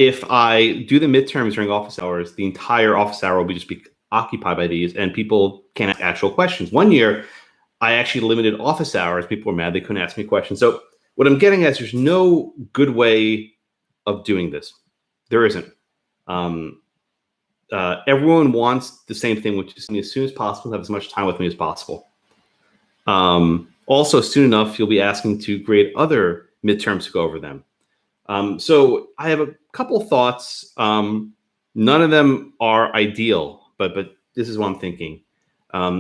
if I do the midterms during office hours, the entire office hour will just be occupied by these, and people can't ask actual questions. One year, I actually limited office hours. People were mad they couldn't ask me questions. So what I'm getting at is there's no good way of doing this. There isn't. Everyone wants the same thing, which is as soon as possible, have as much time with me as possible. Also, soon enough, you'll be asking to grade other midterms to go over them. So I have a couple thoughts. None of them are ideal, but this is what I'm thinking.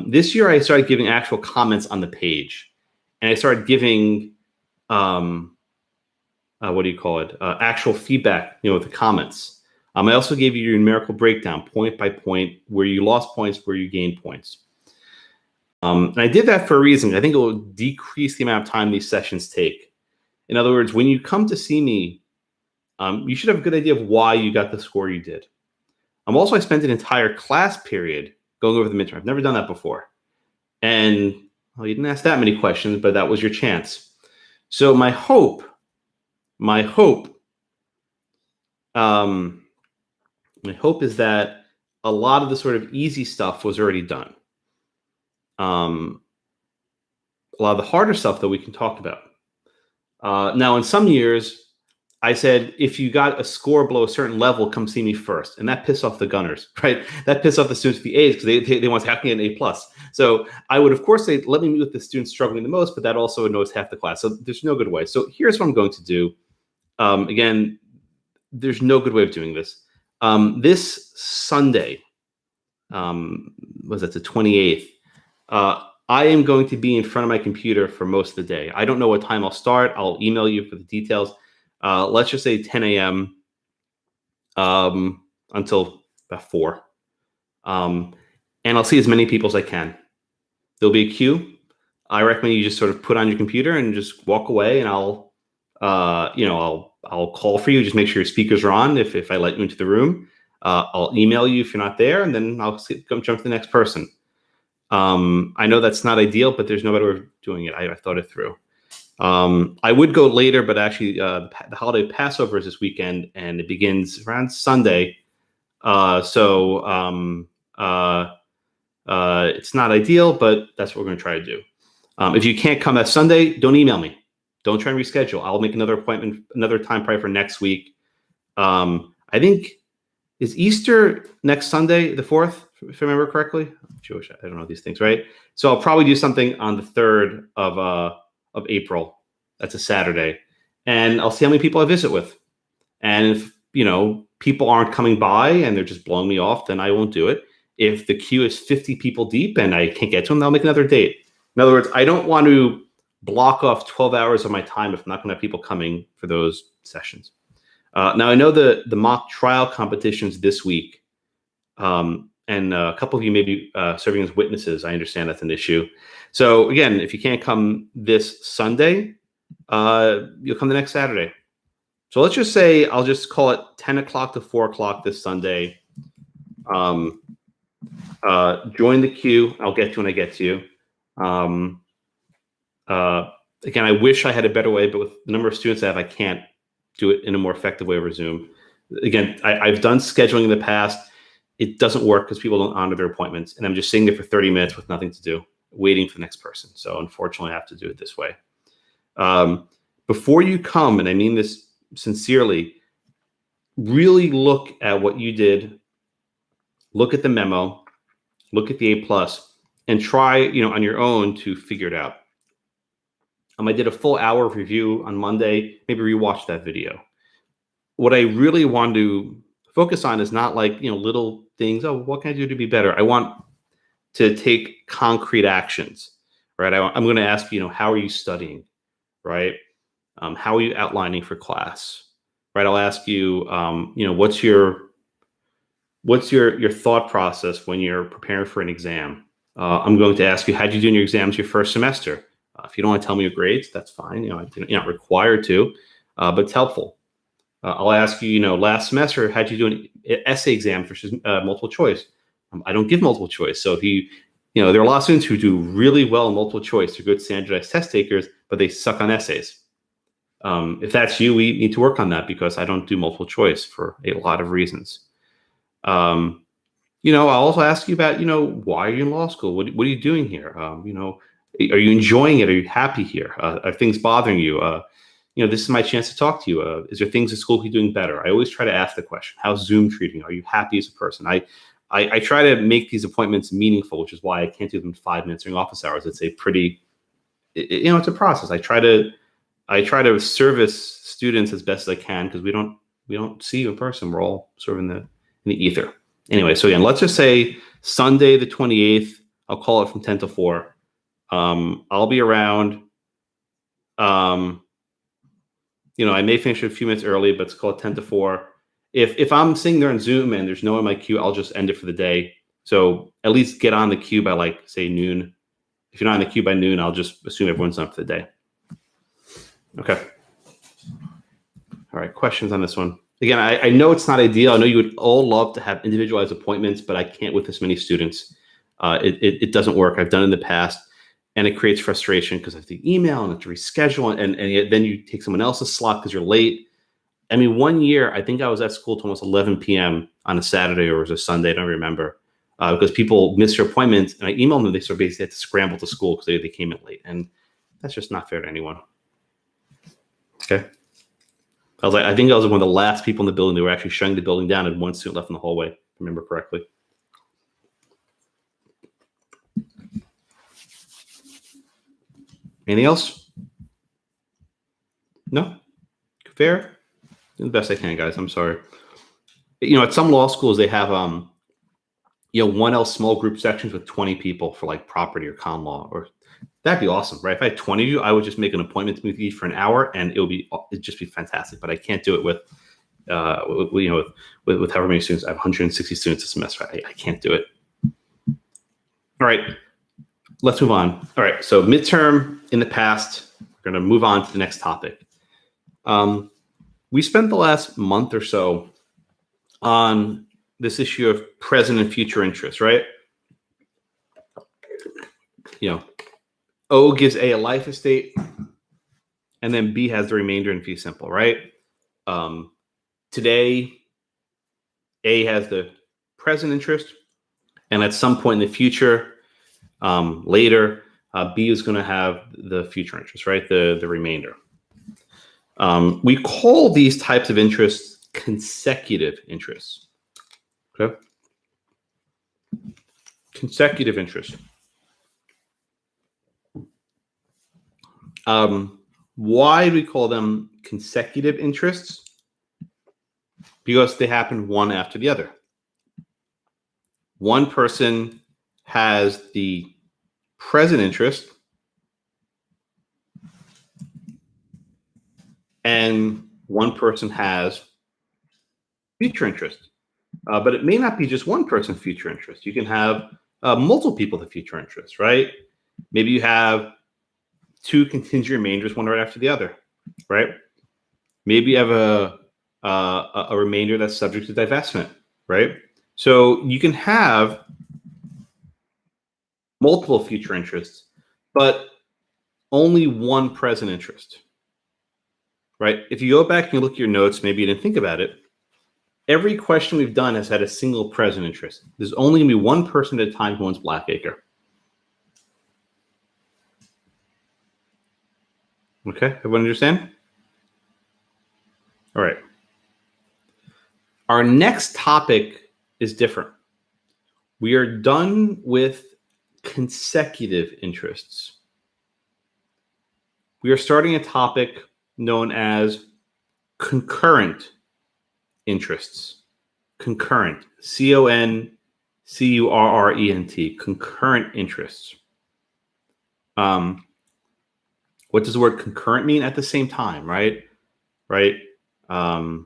This year, I started giving actual comments on the page, and I started giving what do you call it? Actual feedback, with the comments. I also gave you your numerical breakdown, point by point, where you lost points, where you gained points. And I did that for a reason. I think it will decrease the amount of time these sessions take. In other words, when you come to see me, you should have a good idea of why you got the score you did. Also, I spent an entire class period going over the midterm. I've never done that before. And well, you didn't ask that many questions, but that was your chance. So my hope is that a lot of the sort of easy stuff was already done. A lot of the harder stuff that we can talk about. Now, in some years, I said, if you got a score below a certain level, come see me first. And that pissed off the gunners, right? That pissed off the students with the A's because they want to have to get an A+. So I would, of course, say, let me meet with the students struggling the most, but that also annoys half the class. So there's no good way. So here's what I'm going to do. Again, there's no good way of doing this. This Sunday, was that the 28th? I am going to be in front of my computer for most of the day. I don't know what time I'll start. I'll email you for the details. Let's just say 10 a.m. Until about 4. And I'll see as many people as I can. There'll be a queue. I recommend you just sort of put on your computer and just walk away, and I'll call for you. Just make sure your speakers are on if I let you into the room. I'll email you if you're not there, and then I'll jump to the next person. I know that's not ideal, but there's no better way of doing it. I thought it through. I would go later, but actually the holiday Passover is this weekend, and it begins around Sunday. So it's not ideal, but that's what we're going to try to do. If you can't come that Sunday, don't email me. Don't try and reschedule. I'll make another appointment, another time probably for next week. I think, is Easter next Sunday, the 4th, if I remember correctly? I'm Jewish. I don't know these things, right? So I'll probably do something on the 3rd of April. That's a Saturday. And I'll see how many people I visit with. And if, people aren't coming by and they're just blowing me off, then I won't do it. If the queue is 50 people deep and I can't get to them, I'll make another date. In other words, I don't want to block off 12 hours of my time if I'm not going to have people coming for those sessions. Now, I know the mock trial competitions this week, and a couple of you may be serving as witnesses. I understand that's an issue. So again, if you can't come this Sunday, you'll come the next Saturday. So let's just say I'll just call it 10 o'clock to 4 o'clock this Sunday. Join the queue. I'll get to when I get to you. Again, I wish I had a better way, but with the number of students I have, I can't do it in a more effective way over Zoom. Again, I've done scheduling in the past. It doesn't work because people don't honor their appointments, and I'm just sitting there for 30 minutes with nothing to do, waiting for the next person. So unfortunately, I have to do it this way. Before you come, and I mean this sincerely, really look at what you did, look at the memo, look at the A+, and try, on your own to figure it out. I did a full hour of review on Monday. Maybe rewatch that video. What I really want to focus on is not like, little things. Oh, what can I do to be better? I want to take concrete actions, right? I'm going to ask you, how are you studying, right? How are you outlining for class, right? I'll ask you, what's your thought process when you're preparing for an exam? I'm going to ask you, how'd you do in your exams your first semester? If you don't want to tell me your grades, that's fine. You're not required to, but it's helpful. I'll ask you, last semester, how'd you do in essay exams versus multiple choice? I don't give multiple choice. So if there are a lot of students who do really well in multiple choice. They're good standardized test takers, but they suck on essays. If that's you, we need to work on that because I don't do multiple choice for a lot of reasons. I'll also ask you about, why are you in law school? What are you doing here? Are you enjoying it? Are you happy here? Are things bothering you? This is my chance to talk to you. Is there things at school you're doing better? I always try to ask the question, how's Zoom treating you? Are you happy as a person? I try to make these appointments meaningful, which is why I can't do them in 5 minutes during office hours. It's it's a process. I try to service students as best as I can because we don't see you in person. We're all sort of in the ether. Anyway, so again, let's just say Sunday the 28th. I'll call it from 10 to 4. I'll be around. I may finish a few minutes early, but let's call it 10 to 4. If I'm sitting there on Zoom and there's no one in my queue, I'll just end it for the day. So at least get on the queue by say noon. If you're not in the queue by noon, I'll just assume everyone's done for the day. Okay. All right. Questions on this one? Again, I know it's not ideal. I know you would all love to have individualized appointments, but I can't with this many students. It doesn't work. I've done it in the past, and it creates frustration because I have to email and have to reschedule, and then you take someone else's slot because you're late. I mean, one year, I think I was at school till almost 11 p.m. on a Saturday or it was a Sunday. I don't remember because people missed their appointments, and I emailed them. They sort of basically had to scramble to school because they came in late, and that's just not fair to anyone. Okay. I think I was one of the last people in the building. They were actually shutting the building down, and one student left in the hallway, if I remember correctly. Anything else? No? Fair? Do the best I can, guys. I'm sorry. At some law schools, they have, 1L small group sections with 20 people for like property or con law, or that'd be awesome, right? If I had 20 of you, I would just make an appointment to meet you for an hour, and it'd just be fantastic. But I can't do it with however many students. I have 160 students a semester. I can't do it. All right, let's move on. All right, so midterm in the past. We're going to move on to the next topic. We spent the last month or so on this issue of present and future interest, right? O gives A a life estate, and then B has the remainder in fee simple, right? Today, A has the present interest, and at some point in the future, later, B is going to have the future interest, right? The remainder. We call these types of interests consecutive interests. Okay? Consecutive interest. Why do we call them consecutive interests? Because they happen one after the other. One person has the present interest, and one person has future interest. But it may not be just one person's future interest. You can have multiple people with future interest, right? Maybe you have 2 contingent remainders, one right after the other, right? Maybe you have a remainder that's subject to divestment, right? So you can have multiple future interests, but only one present interest, right? If you go back and you look at your notes, maybe you didn't think about it. Every question we've done has had a single present interest. There's only going to be one person at a time who owns Blackacre. Okay, everyone understand? All right. Our next topic is different. We are done with consecutive interests. We are starting a topic known as concurrent interests. Concurrent, C-O-N-C-U-R-R-E-N-T, concurrent interests. What does the word concurrent mean? At the same time, right? Right. If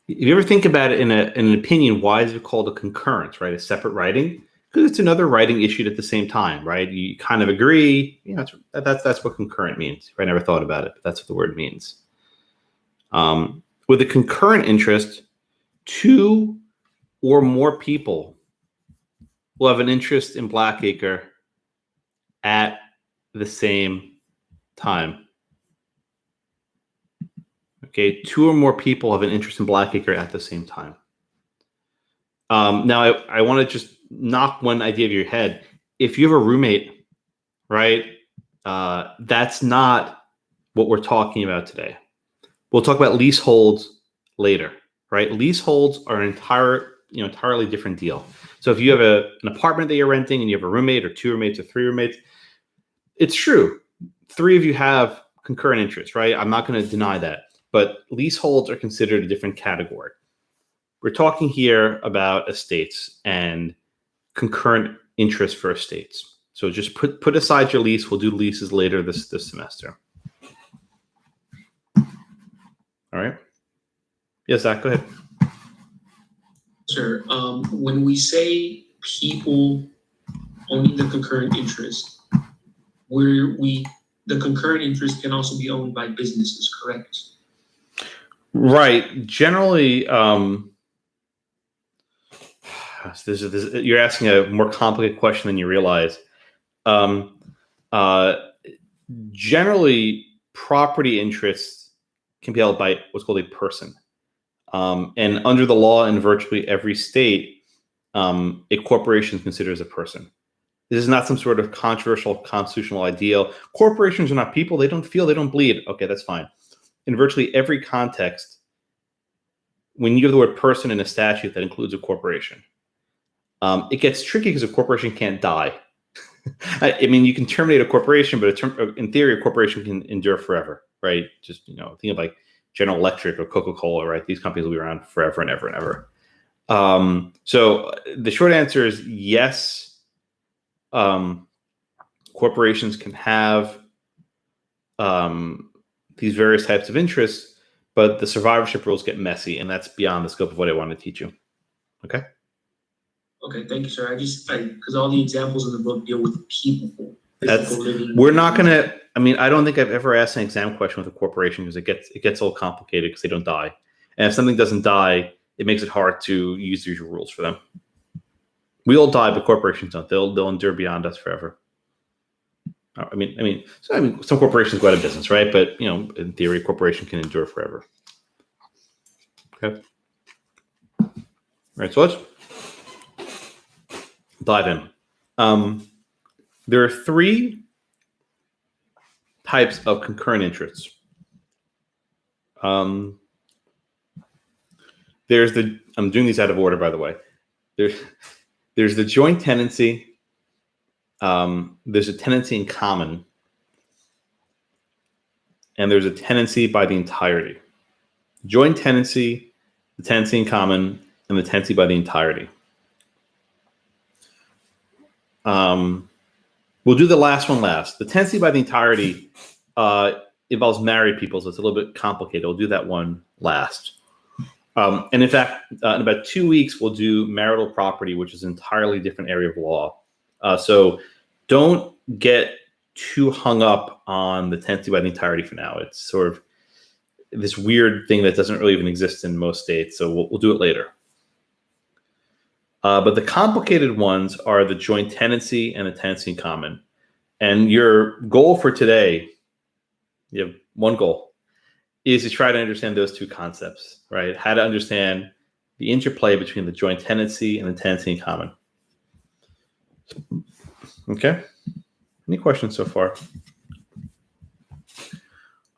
you ever think about it in an opinion, why is it called a concurrence, right? A separate writing? Because it's another writing issued at the same time, right? You kind of agree. That's what concurrent means. I never thought about it, but that's what the word means. With a concurrent interest, 2 or more people will have an interest in Blackacre at the same time. Okay, 2 or more people have an interest in Blackacre at the same time. Now, I want to just knock one idea of your head. If you have a roommate, right, that's not what we're talking about today. We'll talk about leaseholds later, right? Leaseholds are an entirely different deal. So if you have an apartment that you're renting and you have a roommate or 2 roommates or 3 roommates, it's true. 3 of you have concurrent interests, right? I'm not going to deny that. But leaseholds are considered a different category. We're talking here about estates and concurrent interest for estates. So just put aside your lease. We'll do leases later this semester. All right. Yes, Zach, go ahead. Sir, when we say people owning the concurrent interest, the concurrent interest can also be owned by businesses, correct? Right. Generally, you're asking a more complicated question than you realize. Generally, property interests can be held by what's called a person. And under the law in virtually every state, a corporation is considered as a person. This is not some sort of controversial constitutional ideal. Corporations are not people. They don't feel, they don't bleed. Okay, that's fine. In virtually every context, when you have the word person in a statute, that includes a corporation. It gets tricky because a corporation can't die. I mean, you can terminate a corporation, but in theory, a corporation can endure forever, right? Just, think of like General Electric or Coca-Cola, right? These companies will be around forever and ever and ever. So the short answer is yes. Corporations can have these various types of interests, but the survivorship rules get messy, and that's beyond the scope of what I want to teach you. Okay? Okay, thank you, sir. Because all the examples in the book deal with people. We're not going to, I don't think I've ever asked an exam question with a corporation because it gets all complicated because they don't die. And if something doesn't die, it makes it hard to use the usual rules for them. We all die, but corporations don't. They'll endure beyond us forever. Some corporations go out of business, right? But in theory, a corporation can endure forever. Okay. All right. So let's dive in. There are 3 types of concurrent interests. I'm doing these out of order, by the way. There's the joint tenancy. There's a tenancy in common, and there's a tenancy by the entirety. Joint tenancy, the tenancy in common, and the tenancy by the entirety. We'll do the last one last. The tenancy by the entirety involves married people, so it's a little bit complicated. We'll do that one last. And in fact, in about 2 weeks, we'll do marital property, which is an entirely different area of law. So don't get too hung up on the tenancy by the entirety for now. It's sort of this weird thing that doesn't really even exist in most states. So we'll do it later. But the complicated ones are the joint tenancy and the tenancy in common. And your goal for today, you have one goal, is to try to understand those 2 concepts, right? How to understand the interplay between the joint tenancy and the tenancy in common. Okay. Any questions so far?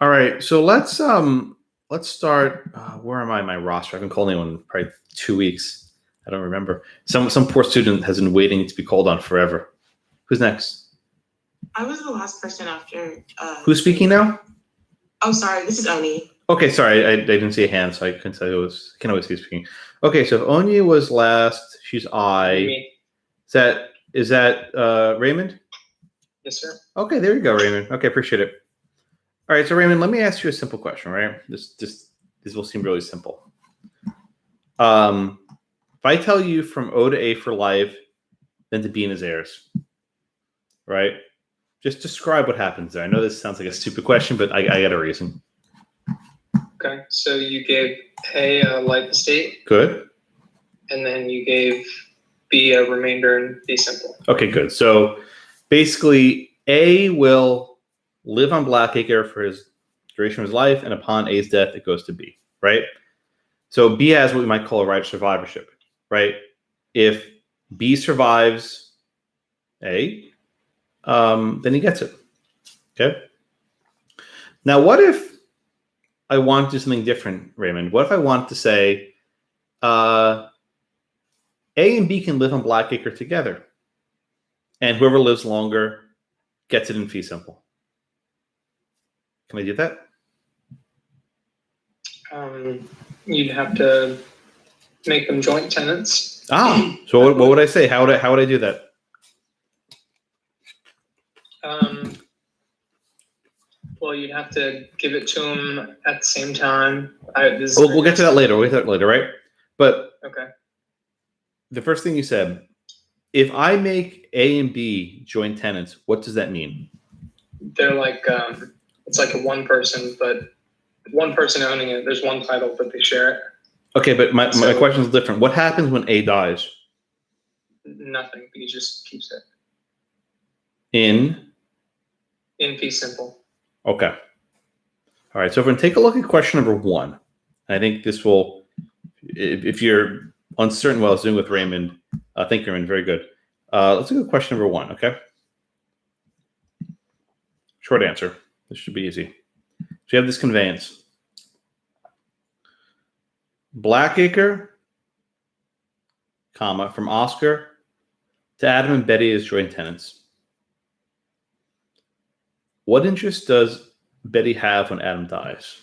All right. So let's start. Where am I in my roster? I haven't called anyone in probably 2 weeks. I don't remember. Some poor student has been waiting to be called on forever. Who's next? I was the last person after. Who's speaking now? Oh, sorry. This is Oni. Okay, sorry. I didn't see a hand, so I couldn't tell you can't always see speaking. Okay, so if Oni was last, she's I. Me. Is that Raymond? Yes, sir. Okay, there you go, Raymond. Okay, appreciate it. All right, so Raymond, let me ask you a simple question, right? This will seem really simple. If I tell you from O to A for life, then to B in his heirs, right? Just describe what happens there. I know this sounds like a stupid question, but I got a reason. Okay, so you gave A a life estate. Good. And then you gave B a remainder and B simple. Okay, good. So basically, A will live on Blackacre for his duration of his life, and upon A's death, it goes to B, right? So B has what we might call a right of survivorship, right? If B survives A, then he gets it, okay? Now, what if I want to do something different, Raymond? What if I want to say A and B can live on Blackacre together, and whoever lives longer gets it in fee simple? Can I do that? You'd have to make them joint tenants. So what would I say? How would I do that? Well, you'd have to give it to them at the same time. We'll get to that later. Right? But Okay. the first thing you said, if I make A and B joint tenants, what does that mean? They're like, it's like a one person, but one person owning it. There's one title, but they share it. Okay, but my question is different. What happens when A dies? Nothing. He just keeps it In fee simple. Okay. All right. So if we're going to take a look at question number 1, I think this will, if you're uncertain what I was doing with Raymond, thank you, Raymond. Very good. Let's look at question number 1. Okay. Short answer. This should be easy. So you have this conveyance. Blackacre, comma, from Oscar to Adam and Betty as joint tenants. What interest does Betty have when Adam dies?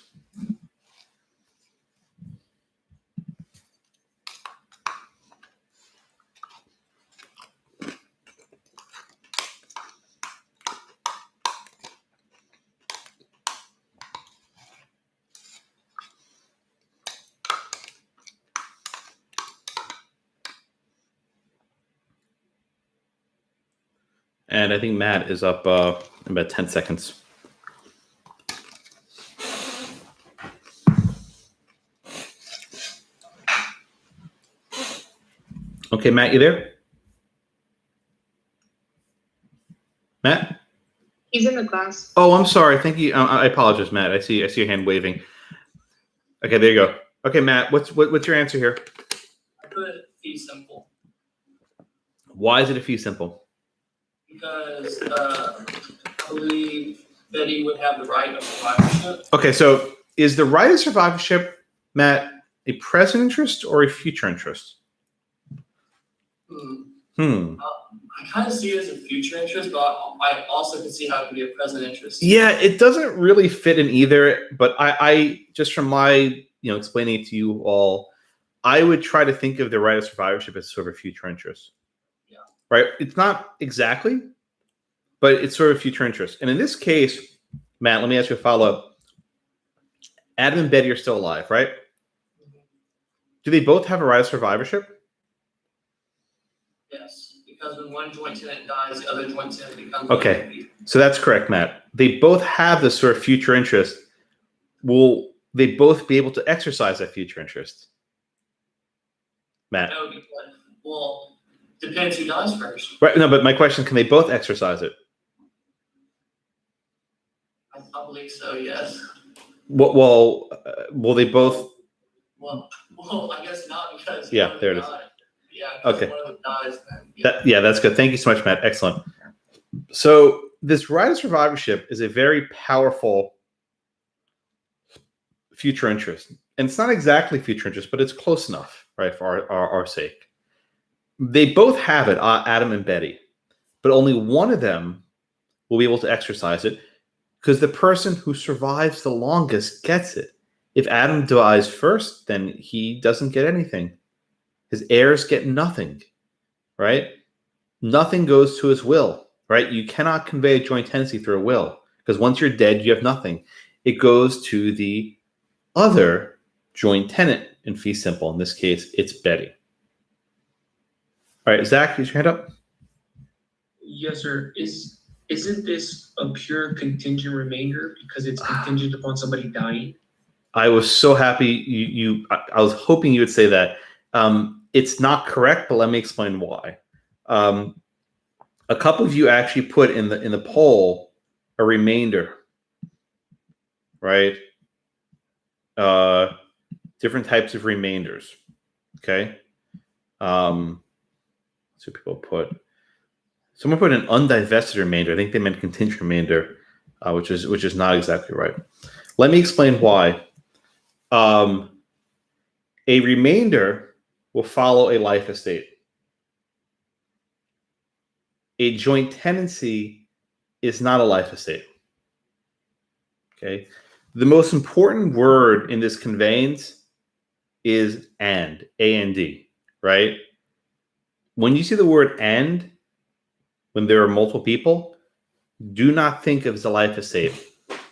And I think Matt is up in about 10 seconds. Okay, Matt, you there? Matt? He's in the class. Oh, I'm sorry. Thank you. I apologize, Matt. I see your hand waving. Okay, there you go. Okay, Matt, what's your answer here? I put fee simple Why is it a fee simple? because I believe Betty would have the right of survivorship. Okay, so is the right of survivorship, Matt, a present interest or a future interest? I kind of see it as a future interest, but I also can see how it could be a present interest. Yeah, it doesn't really fit in either, but I just from my, explaining it to you all, I would try to think of the right of survivorship as sort of a future interest. Yeah. Right? It's not exactly, but it's sort of future interest. And in this case, Matt, let me ask you a follow-up. Adam and Betty are still alive, right? Mm-hmm. Do they both have a right of survivorship? Yes, because when one joint tenant dies, the other joint tenant becomes Okay, so that's correct, Matt. They both have this sort of future interest. Will they both be able to exercise that future interest? Matt? No, because, well, depends who dies first. Right. No, but my question, can they both exercise it? I believe so, yes. Well, will they both? Well, I guess not because Yeah, there it is. Yeah, Okay. one of them dies then. Yeah, that's good. Thank you so much, Matt. Excellent. So this right of survivorship is a very powerful future interest. And it's not exactly future interest, but it's close enough, right, for our sake. They both have it, Adam and Betty, but only one of them will be able to exercise it because the person who survives the longest gets it. If Adam dies first, then he doesn't get anything. His heirs get nothing, right? Nothing goes to his will, right? You cannot convey a joint tenancy through a will because once you're dead, you have nothing. It goes to the other joint tenant in fee simple. In this case, it's Betty. All right, Zach, is your hand up? Yes, sir. Isn't this a pure contingent remainder because it's contingent upon somebody dying? I was so happy I was hoping you would say that. It's not correct, but let me explain why. A couple of you actually put in the poll a remainder, right? Different types of remainders. Okay. So people put. Someone put an undivested remainder. I think they meant contingent remainder, which is not exactly right. Let me explain why. A remainder will follow a life estate. A joint tenancy is not a life estate. Okay. The most important word in this conveyance is and, A-N-D, right? When you see the word and, when there are multiple people, do not think of it as a life estate.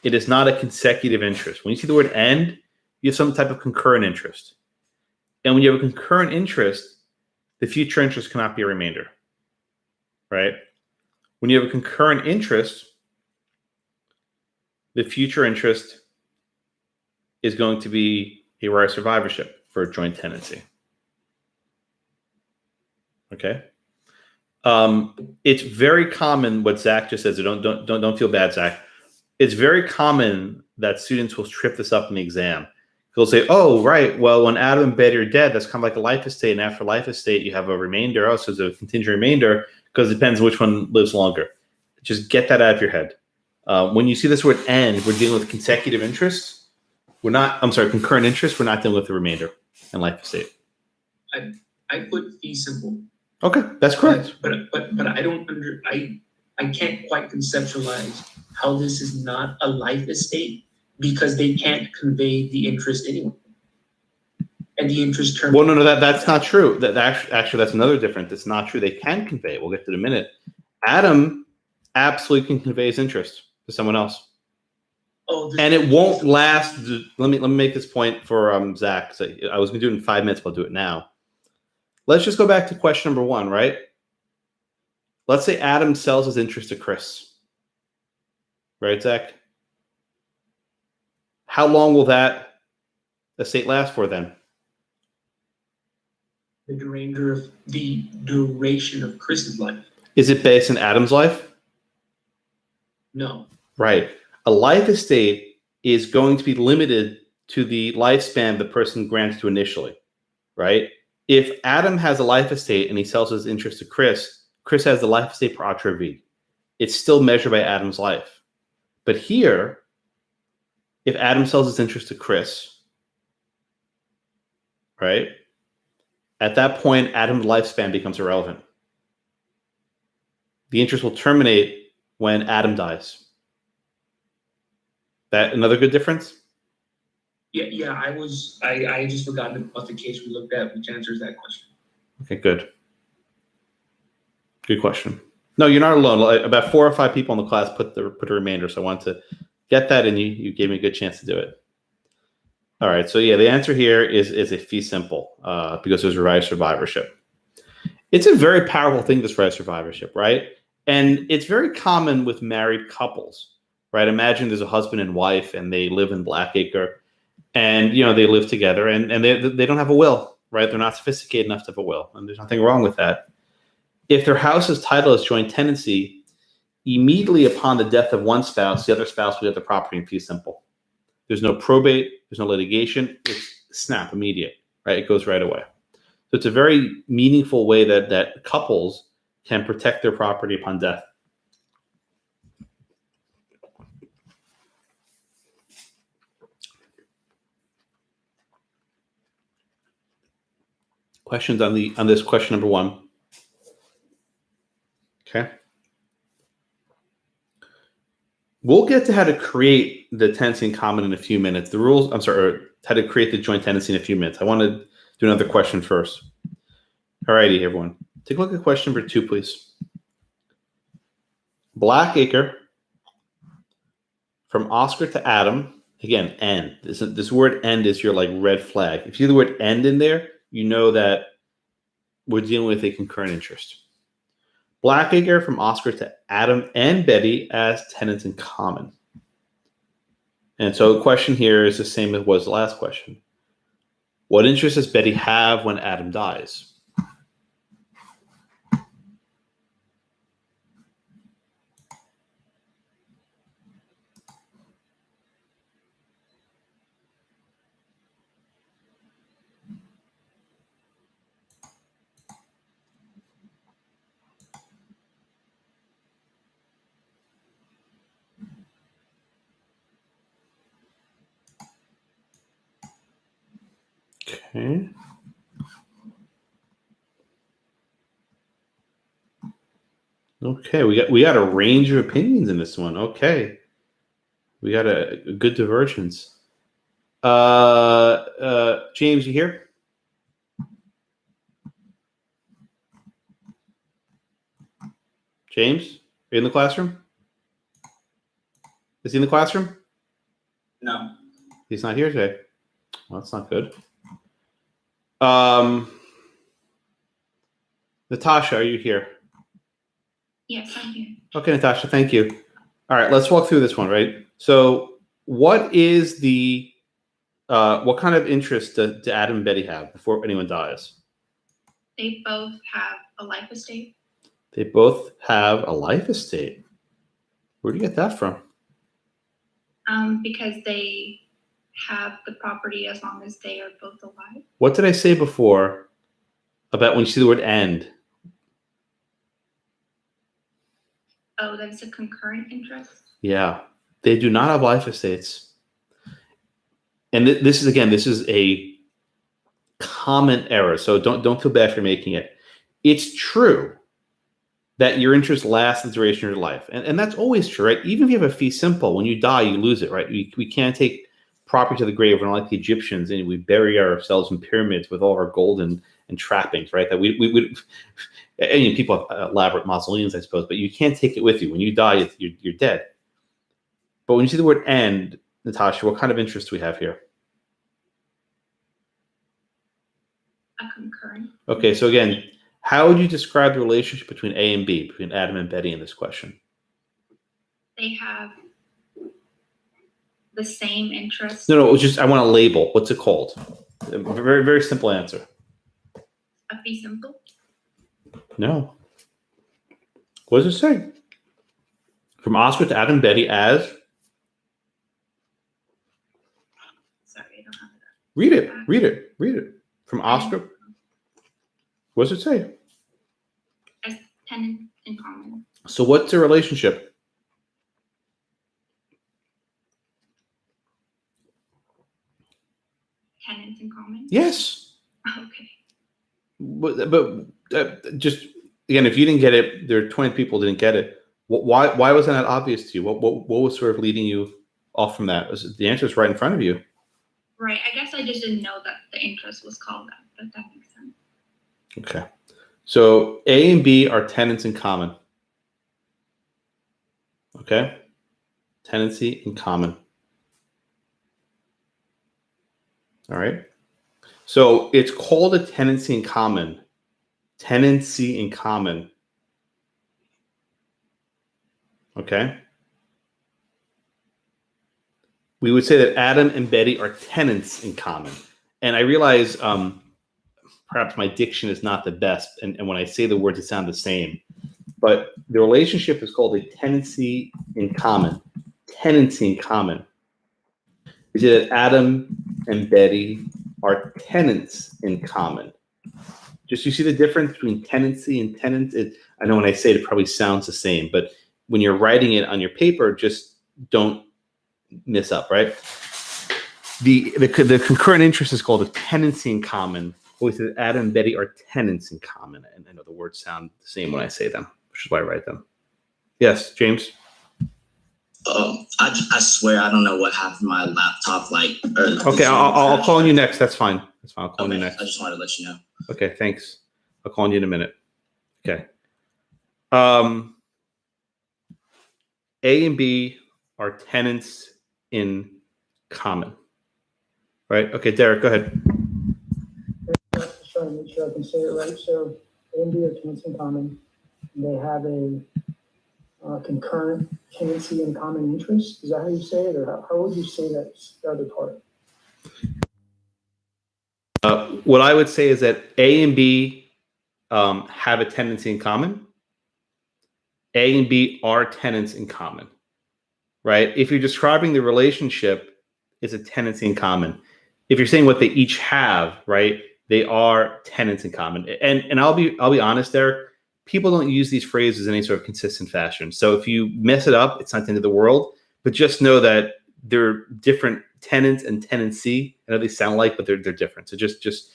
It is not a consecutive interest. When you see the word and, you have some type of concurrent interest. And when you have a concurrent interest, the future interest cannot be a remainder, right? When you have a concurrent interest, the future interest is going to be a right of survivorship for a joint tenancy. Okay. It's very common what Zach just says. Don't feel bad, Zach. It's very common that students will trip this up in the exam. They'll say, "Oh, right. Well, when Adam and Betty are dead, that's kind of like a life estate, and after life estate, you have a remainder. Oh, so it's a contingent remainder because it depends on which one lives longer." Just get that out of your head. When you see this word "and," we're dealing with consecutive interest. Concurrent interest. We're not dealing with the remainder and life estate. I put fee simple. Okay, that's correct. But I can't quite conceptualize how this is not a life estate because they can't convey the interest anyway. And the interest term. Well, no, that's not true. That actually that's another difference. It's not true. They can convey it. We'll get to it in a minute. Adam absolutely can convey his interest to someone else. Oh, and it won't last. Let me make this point for Zach. So I was going to do it in 5 minutes, but I'll do it now. Let's just go back to question number 1, right? Let's say Adam sells his interest to Chris. Right, Zach? How long will that estate last for then? The duration of Chris's life. Is it based on Adam's life? No. Right. A life estate is going to be limited to the lifespan the person grants to initially, right? If Adam has a life estate and he sells his interest to Chris, Chris has the life estate per atra v. It's still measured by Adam's life. But here, if Adam sells his interest to Chris, right? At that point, Adam's lifespan becomes irrelevant. The interest will terminate when Adam dies. That another good difference? Yeah. I just forgot about the case we looked at, which answers that question. Okay, good. Good question. No, you're not alone. About 4 or 5 people in the class put a remainder, so I wanted to get that, and you gave me a good chance to do it. All right, so yeah, the answer here is a fee simple because there's a right of survivorship. It's a very powerful thing, this right of survivorship, right? And it's very common with married couples, right? Imagine there's a husband and wife, and they live in Blackacre, and they live together, and they don't have a will, right? They're not sophisticated enough to have a will, and there's nothing wrong with that. If their house's title is joint tenancy, immediately upon the death of one spouse, the other spouse will get the property in fee simple. There's no probate, there's no litigation. It's snap, immediate, right? It goes right away. So it's a very meaningful way that couples can protect their property upon death. Questions on this question number 1? Okay. We'll get to how to create the tenancy in common in a few minutes. Or how to create the joint tenancy in a few minutes. I want to do another question first. All righty, everyone. Take a look at question number 2, please. Blackacre, from Oscar to Adam. Again, end. This word end is your red flag. If you see the word end in there, you know that we're dealing with a concurrent interest. Blackacre, from Oscar to Adam and Betty as tenants in common. And so the question here is the same as was the last question. What interest does Betty have when Adam dies? Okay. Okay, we got a range of opinions in this one. Okay, we got a good divergence. James, you here? James, are you in the classroom? Is he in the classroom? No. He's not here today. Well, that's not good. Natasha, are you here? Yes, I'm here. Okay, Natasha, thank you. All right, let's walk through this one, right? So what is the, what kind of interest do Adam and Betty have before anyone dies? They both have a life estate. They both have a life estate. Where do you get that from? Because they have the property as long as they are both alive. What did I say before about when you see the word "and"? Oh, that's a concurrent interest. Yeah, they do not have life estates. And this is a common error. So don't feel bad for making it. It's true that your interest lasts the duration of your life. And that's always true, right? Even if you have a fee simple, when you die, you lose it, right? We can't take property to the grave. We're not like the Egyptians, and we bury ourselves in pyramids with all our gold and trappings, right? That we and people have elaborate mausoleums, I suppose, but you can't take it with you. When you die, you're dead. But when you see the word "and," Natasha, what kind of interest do we have here? A concurrent. Okay, so again, how would you describe the relationship between A and B, between Adam and Betty in this question? They have the same interest. No, it's just I want to label. What's it called? A very, very simple answer. A fee simple. No. What does it say? From Oscar to Adam and Betty as? Sorry, I don't have it. Read it. From Oscar. What does it say? As tenants in common. So what's the relationship? Tenants in common. Yes. Okay. But just again, if you didn't get it, there are 20 people who didn't get it. Why wasn't that obvious to you? What was sort of leading you off from that? The answer is right in front of you. Right. I guess I just didn't know that the interest was called that, but that makes sense. Okay. So A and B are tenants in common. Okay. Tenancy in common. All right. So it's called a tenancy in common. Tenancy in common. Okay. We would say that Adam and Betty are tenants in common. And I realize perhaps my diction is not the best. And when I say the words, it sound the same. But the relationship is called a tenancy in common. Tenancy in common. We say that Adam and Betty are tenants in common. Just you see the difference between tenancy and tenants? I know when I say it, it probably sounds the same, but when you're writing it on your paper, just don't miss up, right? The concurrent interest is called a tenancy in common. We say that Adam and Betty are tenants in common. And I know the words sound the same when I say them, which is why I write them. Yes, James? I swear I don't know what happened to my laptop. Okay, I'll call on you next. That's fine. I'll call on you next. I just wanted to let you know. Okay, thanks. I'll call on you in a minute. Okay. A and B are tenants in common. Right? Okay, Derek, go ahead. Just trying to make sure I can say it right. So A and B are tenants in common. They have a concurrent tenancy in common interest. Is that how you say it, or how would you say that the other part? What I would say is that A and B have a tenancy in common. A and B are tenants in common, right? If you're describing the relationship, it's a tenancy in common. If you're saying what they each have, right, they are tenants in common. And I'll be honest, Derek. People don't use these phrases in any sort of consistent fashion. So if you mess it up, it's not the end of the world. But just know that there are different tenants and tenancy. I know they sound like, but they're different. So just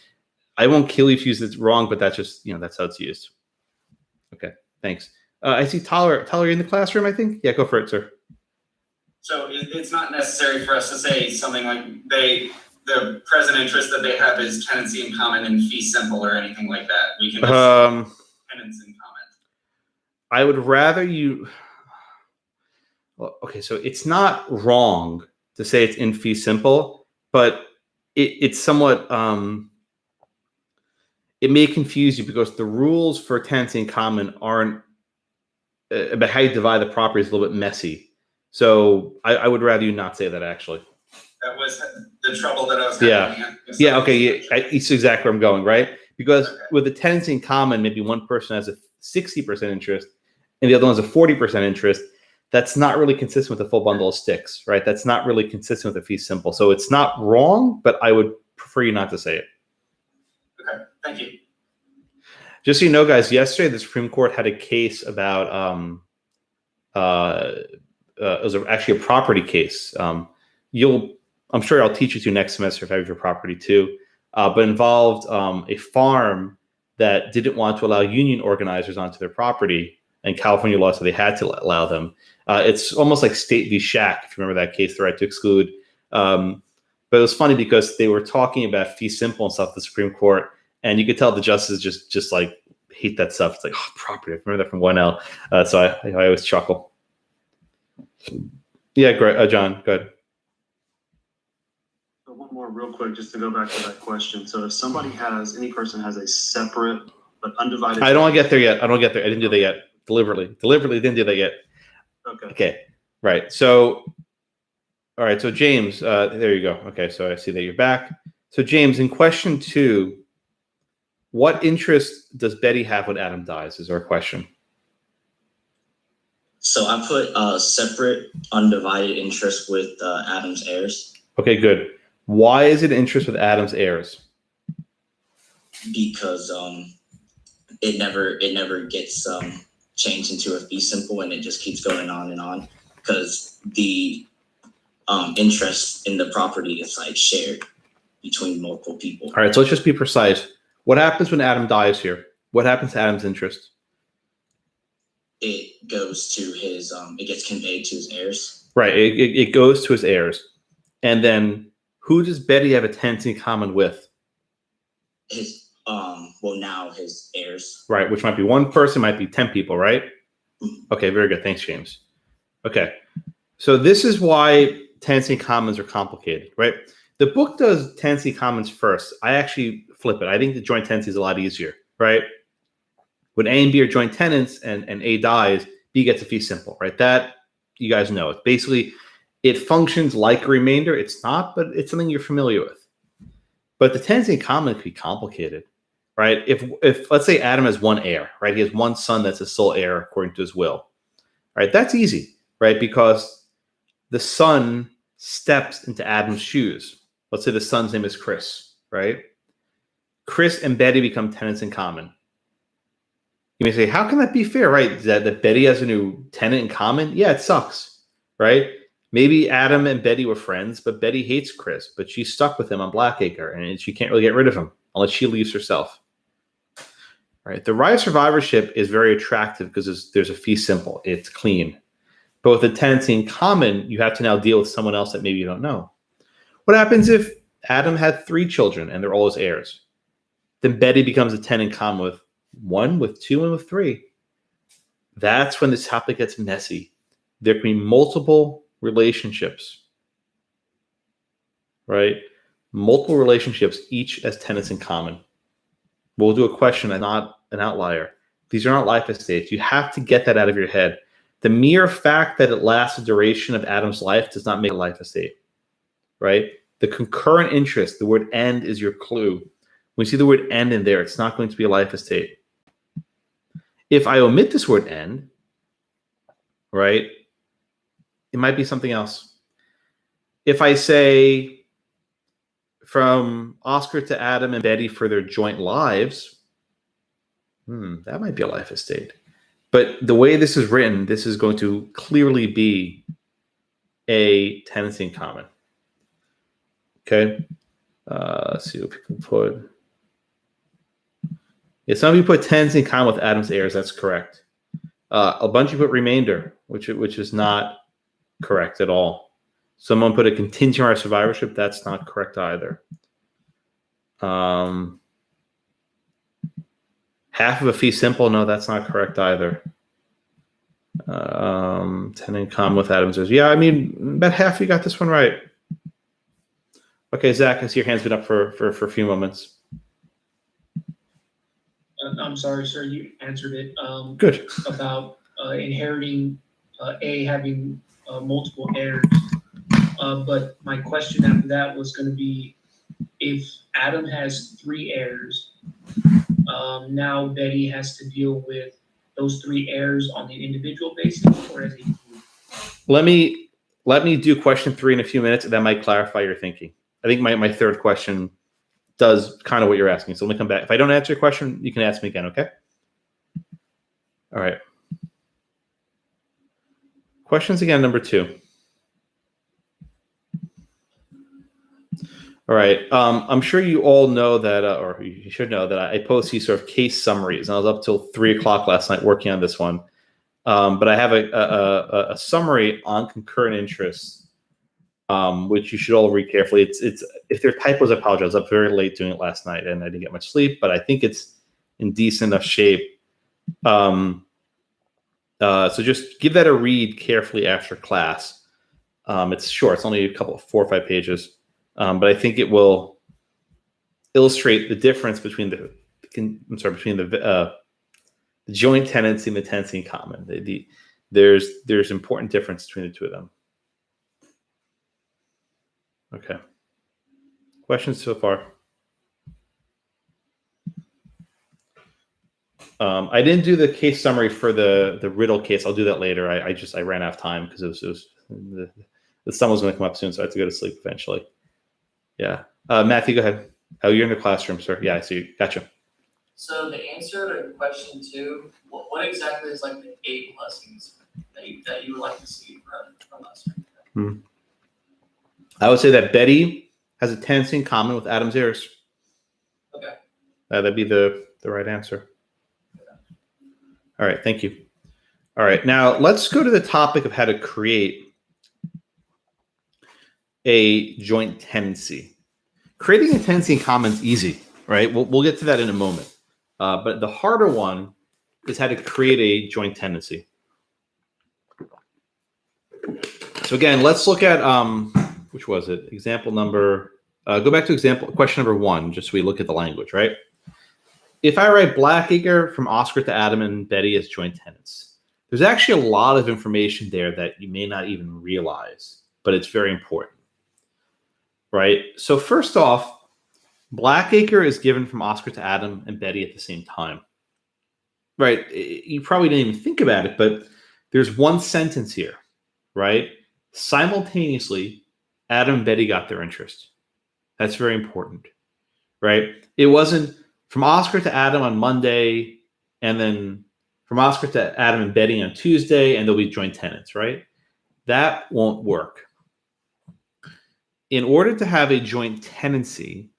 I won't kill you if you use it wrong, but that's just, that's how it's used. Okay, thanks. I see Tyler. Tyler, you're in the classroom, I think. Yeah, go for it, sir. So it's not necessary for us to say something like the present interest that they have is tenancy in common and fee simple or anything like that. We can just tenants in common. I would rather you. Well, okay, so it's not wrong to say it's in fee simple, but it's somewhat. It may confuse you because the rules for tenancy in common aren't about how you divide the property is a little bit messy. So I would rather you not say that, actually. That was the trouble that I was having. having. Yeah, okay, it's exactly where I'm going, right? Because with the tenancy in common, maybe one person has a 60% interest and the other one has a 40% interest. That's not really consistent with the full bundle of sticks, right? That's not really consistent with the fee simple. So it's not wrong, but I would prefer you not to say it. Okay, thank you. Just so you know, guys, yesterday the Supreme Court had a case about it was actually a property case. I'm sure I'll teach you to next semester if I have your property too, but involved a farm that didn't want to allow union organizers onto their property, and California law said they had to allow them. It's almost like State v. Shack, if you remember that case, the right to exclude. But it was funny because they were talking about fee simple and stuff, the Supreme Court, and you could tell the justices just like hate that stuff. It's like, oh, property. I remember that from 1L. So I always chuckle. Yeah, great. John, go ahead. One more real quick, just to go back to that question. So if any person has a separate but undivided. I don't want to get there yet. I didn't do that yet. Deliberately didn't do that yet. Okay. Right. So, all right. So James, there you go. Okay. So I see that you're back. So James, in question 2, what interest does Betty have when Adam dies is our question. So I put separate undivided interest with Adam's heirs. Okay, good. Why is it interest with Adam's heirs? Because it never gets changed into a fee simple, and it just keeps going on and on because the interest in the property is like shared between multiple people. All right, so let's just be precise. What happens when Adam dies here? What happens to Adam's interest? It goes to his it gets conveyed to his heirs. Right, it goes to his heirs. And then who does Betty have a tenancy in common with? His now his heirs. Right, which might be one person, might be 10 people, right? Okay, very good. Thanks, James. Okay, so this is why tenancy commons are complicated, right? The book does tenancy commons first. I actually flip it. I think the joint tenancy is a lot easier, right? When A and B are joint tenants and A dies, B gets a fee simple, right? That you guys know. It's basically, it functions like a remainder. It's not, but it's something you're familiar with. But the tenancy in common can be complicated, right? If let's say Adam has one heir, right? He has one son that's a sole heir according to his will, right? That's easy, right? Because the son steps into Adam's shoes. Let's say the son's name is Chris, right? Chris and Betty become tenants in common. You may say, how can that be fair, right? That Betty has a new tenant in common? Yeah, it sucks, right? Maybe Adam and Betty were friends, but Betty hates Chris, but she's stuck with him on Blackacre, and she can't really get rid of him unless she leaves herself. Right? The right of survivorship is very attractive because there's a fee simple. It's clean. But with the tenancy in common, you have to now deal with someone else that maybe you don't know. What happens if Adam had 3 children and they're all his heirs? Then Betty becomes a tenant in common with 1, with 2, and with 3. That's when this topic gets messy. There can be multiple relationships, right? Multiple relationships, each as tenants in common. We'll do a question and not an outlier. These are not life estates. You have to get that out of your head. The mere fact that it lasts the duration of Adam's life does not make a life estate, right? The concurrent interest, the word end is your clue. When you see the word end in there, it's not going to be a life estate. If I omit this word end, right, it might be something else. If I say from Oscar to Adam and Betty for their joint lives, that might be a life estate. But the way this is written, this is going to clearly be a tenancy in common. Okay. Let's see what people put. Yeah, some of you put tenancy in common with Adam's heirs. That's correct. A bunch of you put remainder, which is not correct at all. Someone put a contingent or survivorship. That's not correct either. Half of a fee simple. No, that's not correct either. Tenant in common with Adam's heirs. Yeah, I mean, about half of you got this one right. Okay, Zach, I see your hand's been up for a few moments. I'm sorry, sir, you answered it. Good. About inheriting A having multiple heirs. But my question after that was going to be, if Adam has 3 heirs, now Betty has to deal with those 3 heirs on an individual basis, or as a group? Let me do question 3 in a few minutes, and that might clarify your thinking. I think my third question does kind of what you're asking. So let me come back. If I don't answer your question, you can ask me again, okay? All right. Questions again, number 2. All right. I'm sure you all know that, or you should know that I post these sort of case summaries. And I was up till 3 o'clock last night working on this one. But I have a summary on concurrent interests, which you should all read carefully. It's if there are typos, I apologize. I was up very late doing it last night, and I didn't get much sleep. But I think it's in decent enough shape. So just give that a read carefully after class. It's short; it's only a couple of 4 or 5 pages, but I think it will illustrate the difference between the joint tenancy and the tenancy in common. There's important difference between the two of them. Okay. Questions so far? I didn't do the case summary for the Riddle case. I'll do that later. I ran out of time because it was the sun was going to come up soon, so I had to go to sleep eventually. Yeah. Matthew, go ahead. Oh, you're in the classroom, sir. Yeah, I see you. Gotcha. So the answer to question 2, what exactly is like the 8 blessings that you would like to see from us? I would say that Betty has a tenancy in common with Adam's heirs. Okay. That'd be the right answer. All right, thank you. All right, now let's go to the topic of how to create a joint tenancy. Creating a tenancy in common is easy, right? We'll get to that in a moment. But the harder one is how to create a joint tenancy. So again, let's look at which was it? Example number. Go back to question number 1, just so we look at the language, right? If I write Blackacre from Oscar to Adam and Betty as joint tenants, there's actually a lot of information there that you may not even realize, but it's very important, right? So first off, Blackacre is given from Oscar to Adam and Betty at the same time, right? You probably didn't even think about it, but there's one sentence here, right? Simultaneously, Adam and Betty got their interest. That's very important, right? It wasn't from Oscar to Adam on Monday, and then from Oscar to Adam and Betty on Tuesday, and they'll be joint tenants, right? That won't work. In order to have a joint tenancy,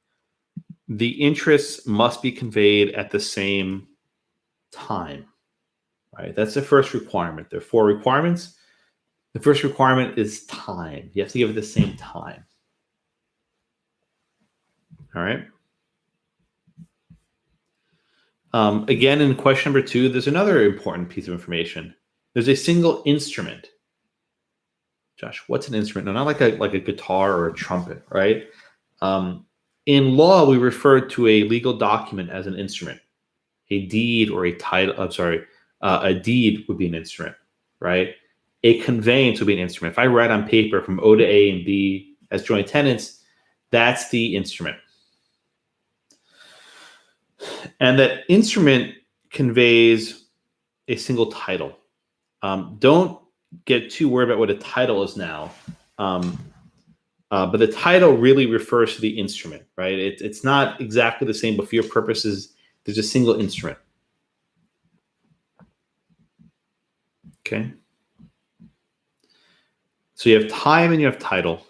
the interests must be conveyed at the same time, right? That's the first requirement. There are 4 requirements. The first requirement is time. You have to give it the same time. All right. Again, in question number 2, there's another important piece of information. There's a single instrument. Josh, what's an instrument? No, not like a guitar or a trumpet, right? In law, we refer to a legal document as an instrument. A deed or a title. I'm sorry. A deed would be an instrument, right? A conveyance would be an instrument. If I write on paper from O to A and B as joint tenants, that's the instrument. And that instrument conveys a single title. Don't get too worried about what a title is now. But the title really refers to the instrument, right? It's not exactly the same, but for your purposes, there's a single instrument. Okay. So you have time and you have title.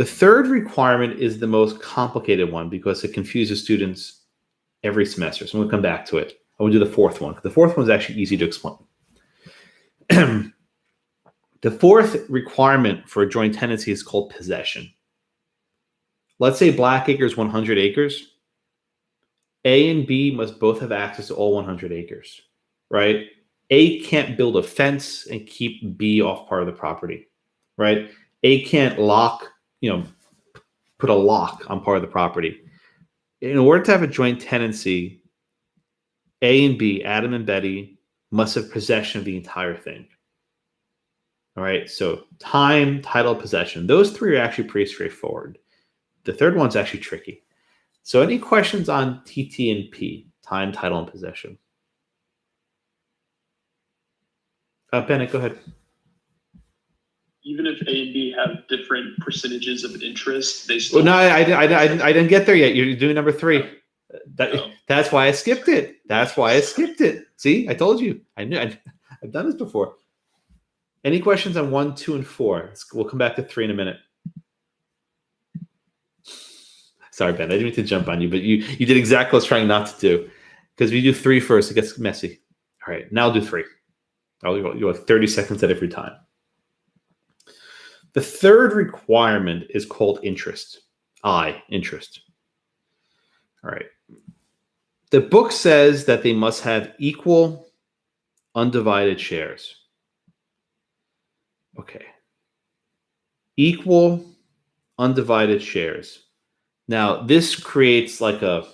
The third requirement is the most complicated one because it confuses students every semester. So I'm going to come back to it. I will do the fourth one. The fourth one is actually easy to explain. The fourth requirement for a joint tenancy is called possession. Let's say Blackacre is 100 acres. A and B must both have access to all 100 acres, right? A can't build a fence and keep B off part of the property, right? A can't put a lock on part of the property. In order to have a joint tenancy, A and B, Adam and Betty, must have possession of the entire thing. All right, so time, title, possession. Those three are actually pretty straightforward. The third one's actually tricky. So any questions on TT and P, time, title, and possession? Bennett, go ahead. Even if A and B have different percentages of interest, they still. Well, no, I didn't get there yet. You're doing number 3. That's why I skipped it. See, I told you. I knew. I've done this before. Any questions on 1, 2, and 4? We'll come back to 3 in a minute. Sorry, Ben. I didn't mean to jump on you, but you did exactly what I was trying not to do. Because if you do 3 first, it gets messy. All right, now I'll do 3. You have 30 seconds at every time. The third requirement is called interest. Interest. All right. The book says that they must have equal, undivided shares. Okay. Equal, undivided shares. Now, this creates like a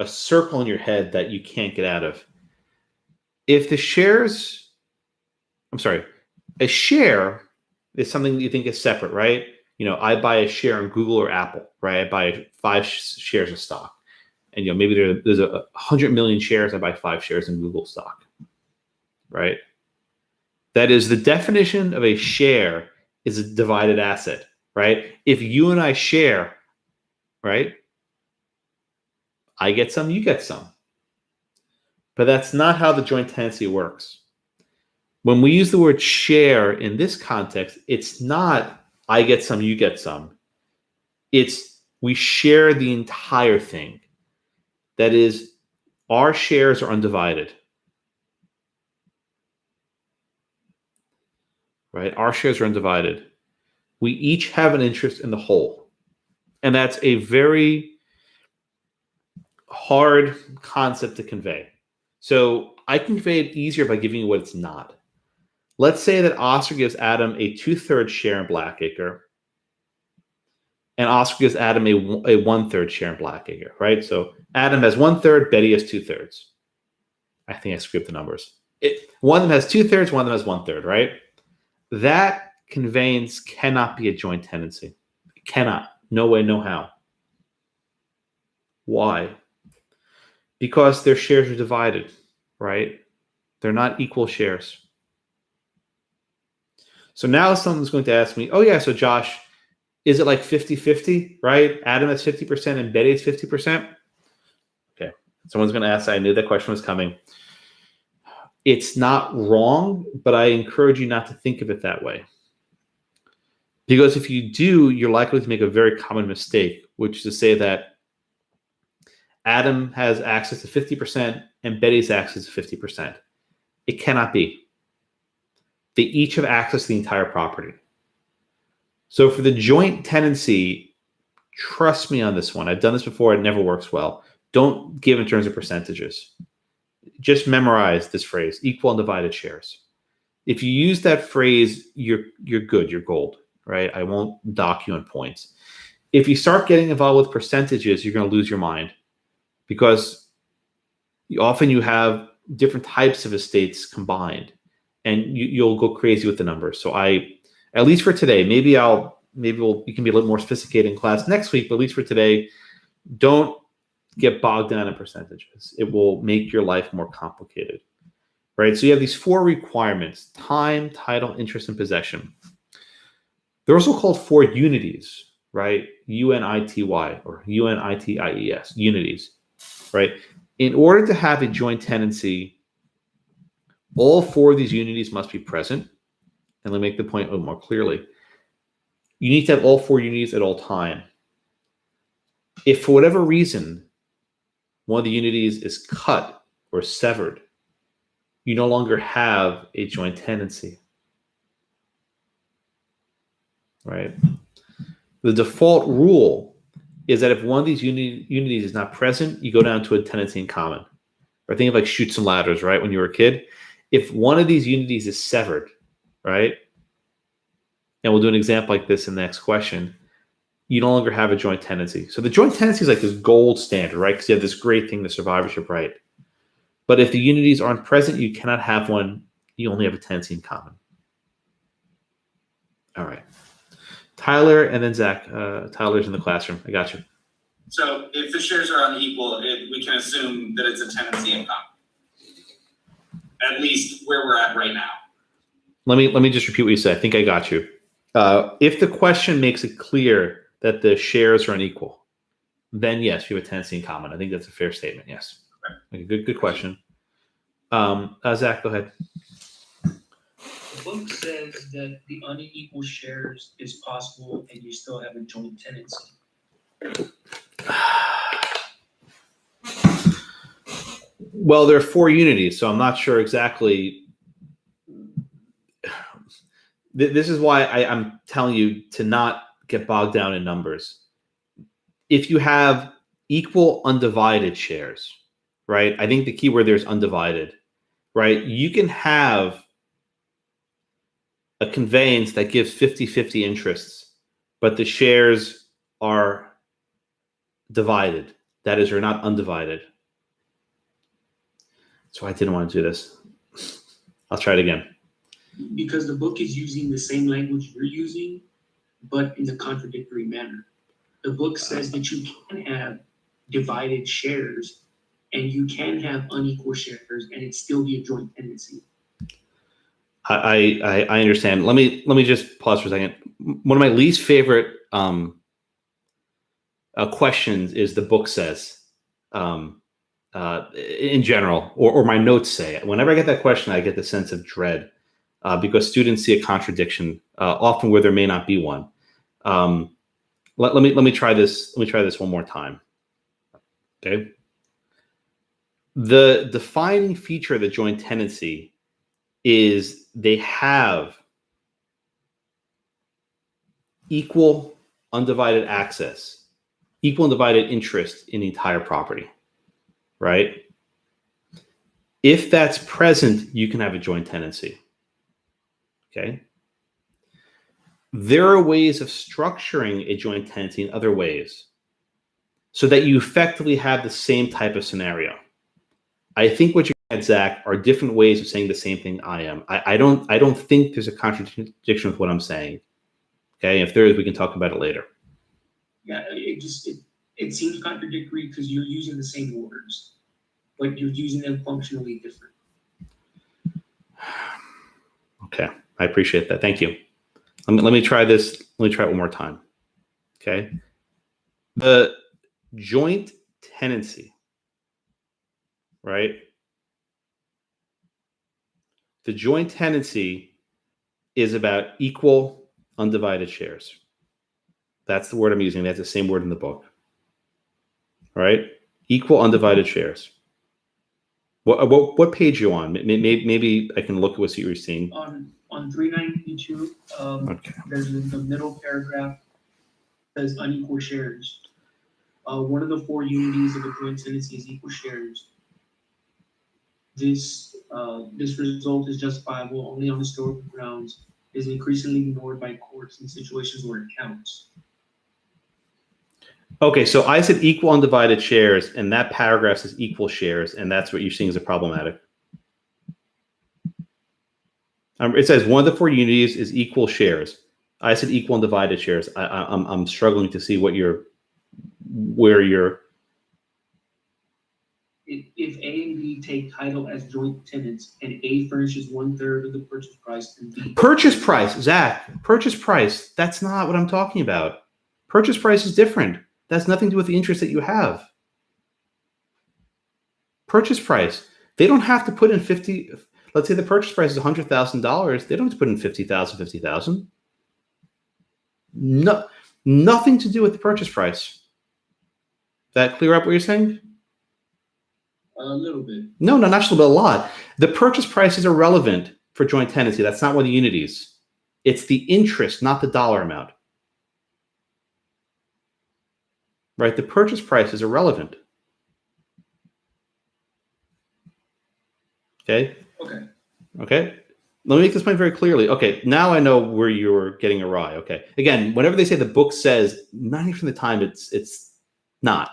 circle in your head that you can't get out of. If the shares, a share is something that you think is separate, right? I buy a share in Google or Apple, right? I buy 5 shares of stock. And, maybe there's 100 million shares. I buy 5 shares in Google stock, right? That is, the definition of a share is a divided asset, right? If you and I share, right? I get some, you get some. But that's not how the joint tenancy works. When we use the word share in this context, it's not I get some, you get some. It's we share the entire thing. That is, our shares are undivided. Right? Our shares are undivided. We each have an interest in the whole. And that's a very hard concept to convey. So I can convey it easier by giving you what it's not. Let's say that Oscar gives Adam a 2/3 share in Blackacre, and Oscar gives Adam a 1/3 share in Blackacre, right? So Adam has 1/3, Betty has 2/3. I think I screwed the numbers. One of them has 2/3, one of them has 1/3, right? That conveyance cannot be a joint tenancy. It cannot. No way, no how. Why? Because their shares are divided, right? They're not equal shares. So now someone's going to ask me, oh yeah, so Josh, is it like 50-50, right? Adam has 50% and Betty has 50%? Okay, someone's going to ask, I knew that question was coming. It's not wrong, but I encourage you not to think of it that way. Because if you do, you're likely to make a very common mistake, which is to say that Adam has access to 50% and Betty's access to 50%. It cannot be. They each have access to the entire property. So for the joint tenancy, trust me on this one. I've done this before. It never works well. Don't give in terms of percentages. Just memorize this phrase, equal and divided shares. If you use that phrase, you're good. You're gold, right? I won't dock you on points. If you start getting involved with percentages, you're going to lose your mind because often you have different types of estates combined. And you'll go crazy with the numbers. So at least for today, maybe we can be a little more sophisticated in class next week, but at least for today, don't get bogged down in percentages. It will make your life more complicated, right? So you have these 4 requirements: time, title, interest, and possession. They're also called 4 unities, right? UNITY or UNITIES, unities, right? In order to have a joint tenancy, all 4 of these unities must be present. And let me make the point a little more clearly. you need to have all 4 unities at all time. If for whatever reason one of the unities is cut or severed, you no longer have a joint tenancy, right? The default rule is that if one of these unities is not present, you go down to a tenancy in common. Or think of like Chutes and Ladders, right? When you were a kid, if one of these unities is severed, right? And we'll do an example like this in the next question. You no longer have a joint tenancy. So the joint tenancy is like this gold standard, right? Because you have this great thing, the survivorship right. But if the unities aren't present, you cannot have one. You only have a tenancy in common. All right. Tyler and then Zach. Tyler's in the classroom. I got you. So if the shares are unequal, we can assume that it's a tenancy in common. At least where we're at right now. Let me just repeat what you said. I think I got you. If the question makes it clear that the shares are unequal, then yes, you have a tenancy in common. I think that's a fair statement. Yes. Okay. Good question. Zach, go ahead. The book says that the unequal shares is possible and you still have a joint tenancy. Well, there are 4 unities, so I'm not sure exactly. This is why I'm telling you to not get bogged down in numbers. If you have equal undivided shares, right? I think the key word there is undivided, right? You can have a conveyance that gives 50-50 interests, but the shares are divided. That is, they're not undivided. So I didn't want to do this. I'll try it again. Because the book is using the same language you're using, but in a contradictory manner. The book says that you can have divided shares and you can have unequal shares and it still be a joint tenancy. I understand. Let me just pause for a second. One of my least favorite questions is the book says, in general, or my notes say. Whenever I get that question, I get the sense of dread because students see a contradiction, often where there may not be one. Let me try this. Let me try this one more time. Okay. The defining feature of the joint tenancy is they have equal undivided access, equal undivided interest in the entire property, right? If that's present, you can have a joint tenancy, okay? There are ways of structuring a joint tenancy in other ways so that you effectively have the same type of scenario. I think what you're at, Zach, are different ways of saying the same thing I am. I don't think there's a contradiction with what I'm saying. Okay, if there is, we can talk about it later. Yeah, it seems contradictory because you're using the same words, but you're using them functionally different. Okay, I appreciate that. Thank you. Let me try this. Let me try it one more time. Okay, the joint tenancy, right? The joint tenancy is about equal undivided shares. That's the word I'm using. That's the same word in the book. All right? Equal undivided shares. What page are you on? Maybe I can look at what you're seeing. On 392, Okay. there's the middle paragraph says unequal shares. One of the 4 unities of a joint tenancy is equal shares. This result is justifiable only on historical grounds, is increasingly ignored by courts in situations where it counts. Okay, so I said equal undivided shares, and that paragraph says equal shares, and that's what you're seeing as a problematic. It says one of the 4 unities is equal shares. I said equal undivided shares. I'm struggling to see where you're. If A and B take title as joint tenants and A furnishes 1/3 of the purchase price and B. Purchase price, Zach. Purchase price. That's not what I'm talking about. Purchase price is different. That's nothing to do with the interest that you have. Purchase price. They don't have to put in 50. Let's say the purchase price is $100,000. They don't have to put in 50,000, 50,000. No, nothing to do with the purchase price. That clear up what you're saying? A little bit. No, not actually, but a lot. The purchase price is irrelevant for joint tenancy. That's not one of the unities. It's the interest, not the dollar amount. Right? The purchase price is irrelevant. Okay? Okay? Let me make this point very clearly. Okay, now I know where you're getting awry. Okay. Again, whenever they say the book says, 90% of the time it's not.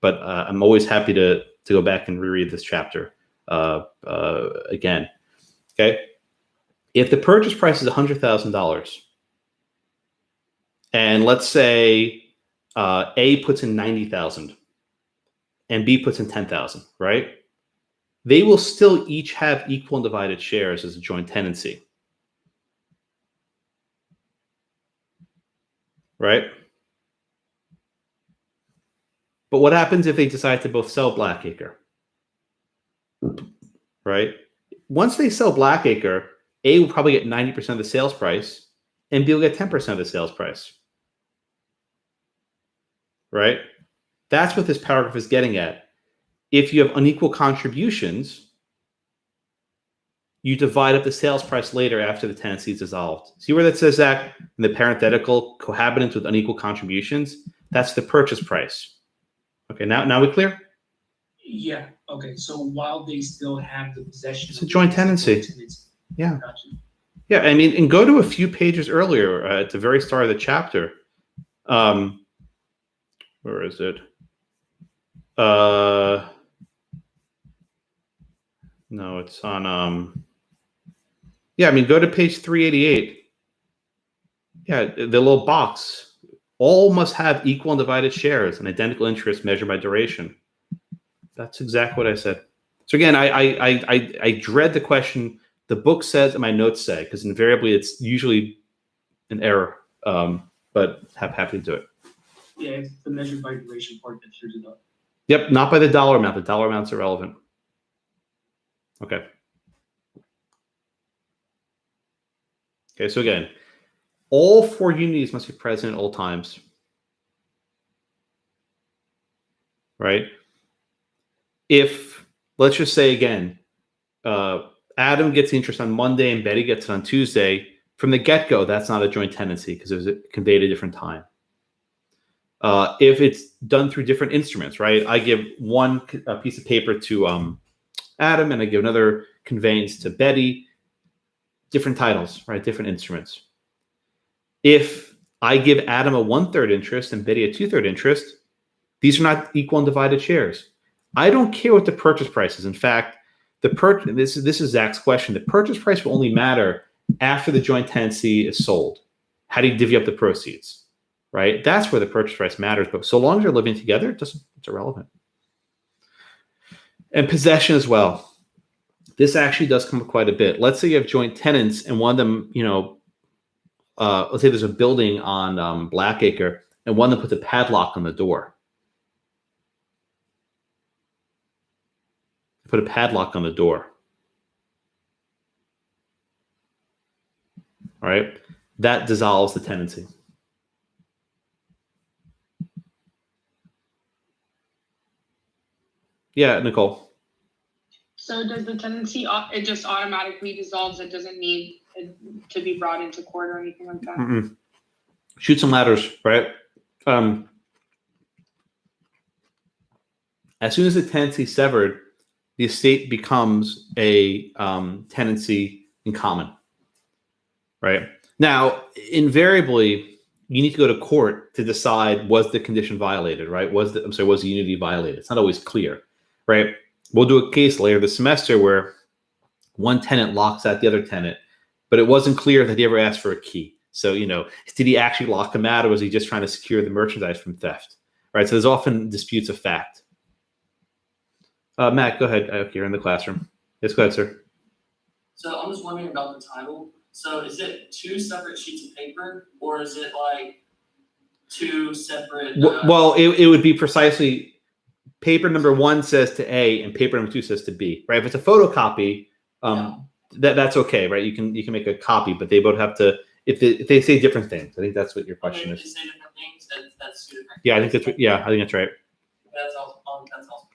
But I'm always happy to go back and reread this chapter again. Okay? If the purchase price is $100,000, and let's say A puts in 90,000 and B puts in 10,000, right? They will still each have equal and divided shares as a joint tenancy. Right? But what happens if they decide to both sell Blackacre? Right? Once they sell Blackacre, A will probably get 90% of the sales price, and B will get 10% of the sales price. Right? That's what this paragraph is getting at. If you have unequal contributions, you divide up the sales price later after the tenancy is dissolved. See where that says that in the parenthetical, cohabitant with unequal contributions? That's the purchase price. Okay, now we clear? Yeah, okay, so while they still have the possession. It's a joint tenancy. Yeah. Gotcha. Yeah, I mean, and go to a few pages earlier at the very start of the chapter. Where is it? No, it's on, yeah, I mean, go to page 388. Yeah, the little box. All must have equal and divided shares and identical interest measured by duration. That's exactly what I said. So again, I dread the question, the book says and my notes say, because invariably it's usually an error, but happy to do it. Yeah, it's the measured by duration part that screws it up. Yep, not by the dollar amount. The dollar amount's irrelevant. Okay. Okay, so again, all four unities must be present at all times. Right? If, let's just say again, Adam gets the interest on Monday and Betty gets it on Tuesday, from the get-go, that's not a joint tenancy because it was conveyed at a different time. If it's done through different instruments, right? I give one piece of paper to Adam and I give another conveyance to Betty, different titles, right? Different instruments. If I give Adam a 1/3 interest and Betty a 2/3 interest, these are not equal and divided shares. I don't care what the purchase price is. In fact, this is Zach's question. The purchase price will only matter after the joint tenancy is sold. How do you divvy up the proceeds? Right? That's where the purchase price matters. But so long as they're living together, it's irrelevant. And possession as well. This actually does come up quite a bit. Let's say you have joint tenants and one of them, let's say there's a building on Blackacre and one of them puts a padlock on the door. Put a padlock on the door. All right? That dissolves the tenancy. Yeah, Nicole. So does the tenancy, it just automatically dissolves? It doesn't need it to be brought into court or anything like that? Mm-mm. Shoot some ladders, right? As soon as the tenancy is severed, the estate becomes a tenancy in common, right? Now, invariably, you need to go to court to decide was the condition violated, right? Was the unity violated? It's not always clear, right? We'll do a case later this semester where one tenant locks out the other tenant, but it wasn't clear that he ever asked for a key. So, did he actually lock him out or was he just trying to secure the merchandise from theft, right? So there's often disputes of fact. Matt, go ahead. Okay, you're in the classroom. Yes, go ahead, sir. So I'm just wondering about the title. So is it two separate sheets of paper or is it like two separate? Well, it would be precisely paper number 1 says to A and paper number 2 says to B, right? If it's a photocopy, that's okay, right? You can make a copy, but they both have to if they say different things. I think that's what your question Okay, if is. they say different things, that's two different. Yeah, I think that's right. That's all, that's all.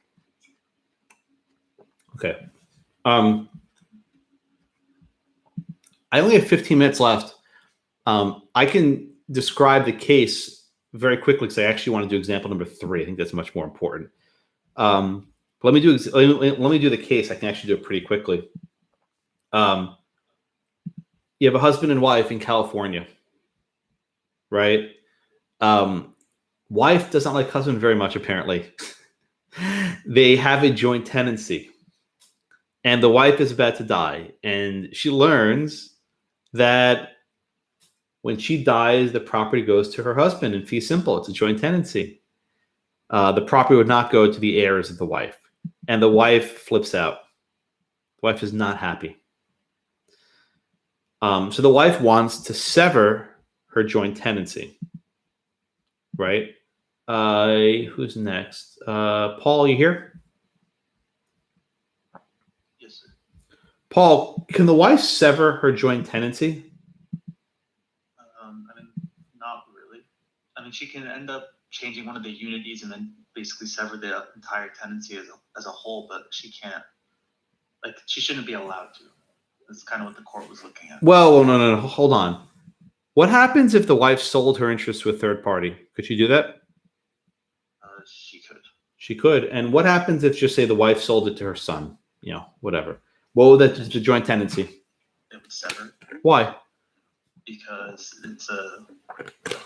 Okay. I only have 15 minutes left. I can describe the case very quickly because I actually want to do example number 3. I think that's much more important. Let me do the case. I can actually do it pretty quickly. You have a husband and wife in California, right? Wife does not like husband very much, apparently. They have a joint tenancy, and the wife is about to die, and she learns that when she dies, the property goes to her husband in fee simple. It's a joint tenancy. The property would not go to the heirs of the wife, and the wife flips out. The wife is not happy. So the wife wants to sever her joint tenancy, right? Who's next? Paul, you here? Yes, sir. Paul, can the wife sever her joint tenancy? I mean, not really. I mean, she can end up changing one of the unities and then basically sever the entire tenancy as a whole, but she can't. Like, she shouldn't be allowed to. That's kind of what the court was looking at. Well, no. Hold on. What happens if the wife sold her interest to a third party? Could she do that? She could. She could. And what happens if, just say, the wife sold it to her son? You know, whatever. What would that do to the joint tenancy? It would sever Why? because it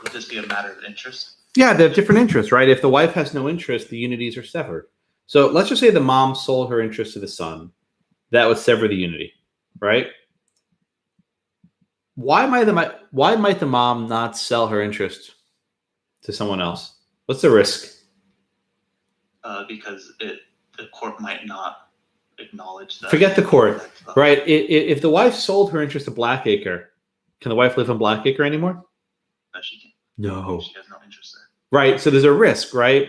would just be a matter of interest. Yeah, they have different interests, right? If the wife has no interest, the unities are severed. So let's just say the mom sold her interest to the son. That would sever the unity, right? Why might the mom not sell her interest to someone else? What's the risk? Because the court might not acknowledge that. Forget the court, right? If the wife sold her interest to Blackacre, can the wife live on Blackacre anymore? No, she can't. No. She has no interest there. Right. So there's a risk, right?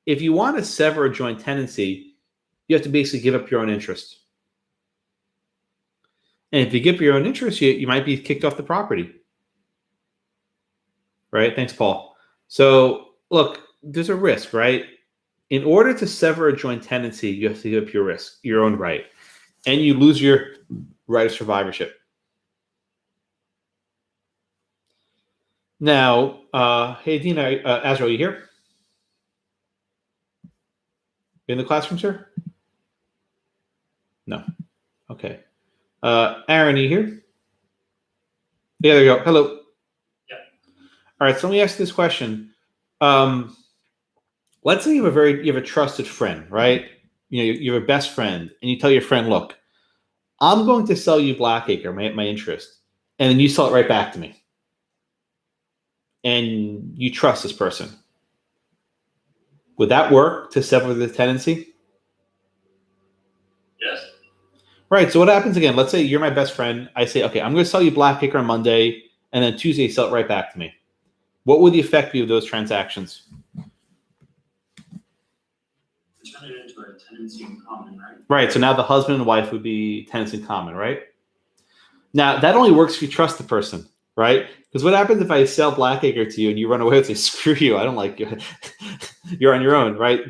If you want to sever a joint tenancy, you have to basically give up your own interest. And if you give up your own interest, you might be kicked off the property. Right? Thanks, Paul. So look, there's a risk, right? In order to sever a joint tenancy, you have to give up your own right. And you lose your right of survivorship. Now, hey, Dina, Azra, are you here? You in the classroom, sir? No. Okay. Aaron, are you here? Yeah, there you go. Hello. Yeah. All right, so let me ask this question. Let's say you have a trusted friend, right? You have a best friend, and you tell your friend, look, I'm going to sell you Blackacre, my interest, and then you sell it right back to me. And you trust this person. Would that work to sever the tenancy? Yes. Right. So what happens again? Let's say you're my best friend. I say, okay, I'm going to sell you Blackacre on Monday, and then Tuesday you sell it right back to me. What would the effect be of those transactions? Turn it into a tenancy in common, right? Right. So now the husband and wife would be tenants in common, right? Now that only works if you trust the person, right? Because what happens if I sell Blackacre to you and you run away and say, screw you, I don't like you. You're on your own, right?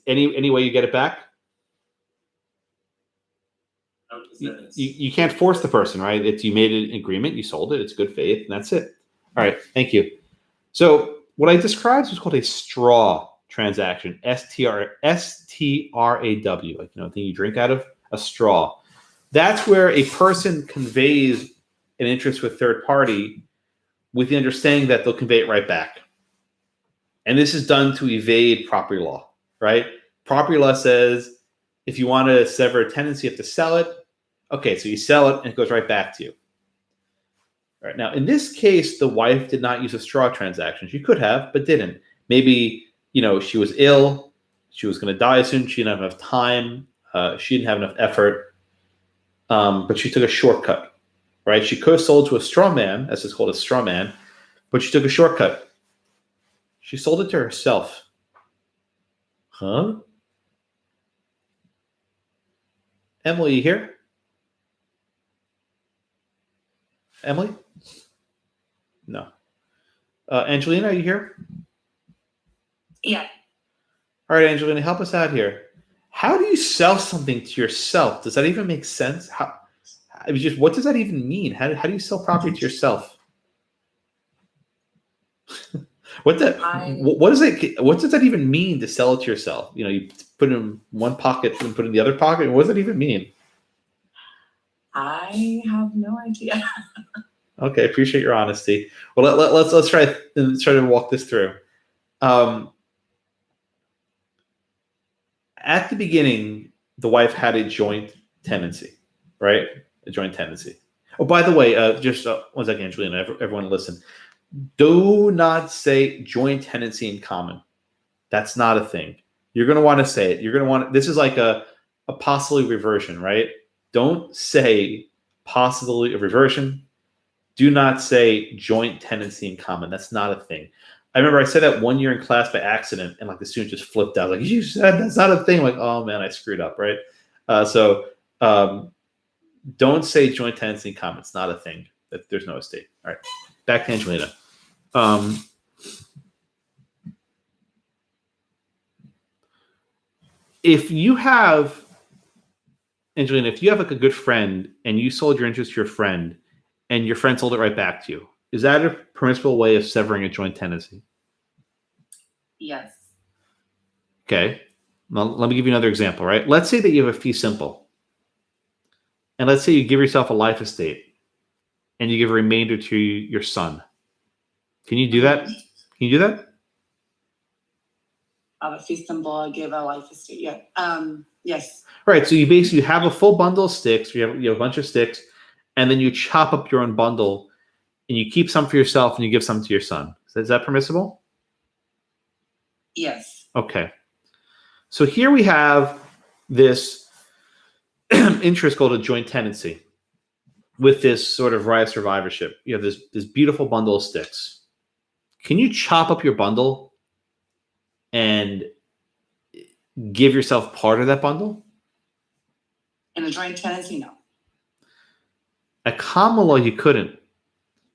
Any way you get it back? You can't force the person, right? You made an agreement, you sold it, it's good faith, and that's it. All right, thank you. So what I described was called a straw transaction, STRAW, like thing you drink out of, a straw. That's where a person conveys an interest to a third party with the understanding that they'll convey it right back. And this is done to evade property law, right? Property law says if you want to sever a tenancy, you have to sell it. Okay, so you sell it and it goes right back to you. All right. Now, in this case, the wife did not use a straw transaction. She could have, but didn't. Maybe, she was ill. She was going to die soon. She didn't have enough time. She didn't have enough effort. But she took a shortcut, right? She could have sold to a straw man, as it's called, a straw man, but she took a shortcut. She sold it to herself. Huh? Emily, you here? Emily? No. Angelina, are you here? Yeah. All right, Angelina, help us out here. How do you sell something to yourself? Does that even make sense? What does that even mean? How do you sell property to yourself? What does that even mean to sell it to yourself? You put it in one pocket and put it in the other pocket. What does that even mean? I have no idea. Okay, appreciate your honesty. Well, let's try to walk this through. At the beginning, the wife had a joint tenancy, right? A joint tenancy. Oh, by the way, just 1 second, Angelina. Everyone, listen. Do not say joint tenancy in common. That's not a thing. You're going to want to say it. You're going to want. This is like a possibly reversion, right? Don't say possibly a reversion. Do not say joint tenancy in common. That's not a thing. I remember I said that 1 year in class by accident, and the student just flipped out. Like, you said that's not a thing. I'm like, oh man, I screwed up, right? So don't say joint tenancy in common. It's not a thing. There's no estate. All right, back to Angelina. If you have, Angelina, if you have a good friend and you sold your interest to your friend and your friend sold it right back to you, is that a permissible way of severing a joint tenancy? Yes. Okay. Well, let me give you another example, right? Let's say that you have a fee simple. And let's say you give yourself a life estate and you give a remainder to your son. Can you do that? Can you do that? Of a fee simple, I give a life estate. Yeah. Yes. Right. So you basically have a full bundle of sticks. You have a bunch of sticks, and then you chop up your own bundle, and you keep some for yourself, and you give some to your son. Is that permissible? Yes. Okay. So here we have this interest called a joint tenancy with this sort of right of survivorship. You have this beautiful bundle of sticks. Can you chop up your bundle and give yourself part of that bundle? In a joint tenancy, no. At common law, you couldn't.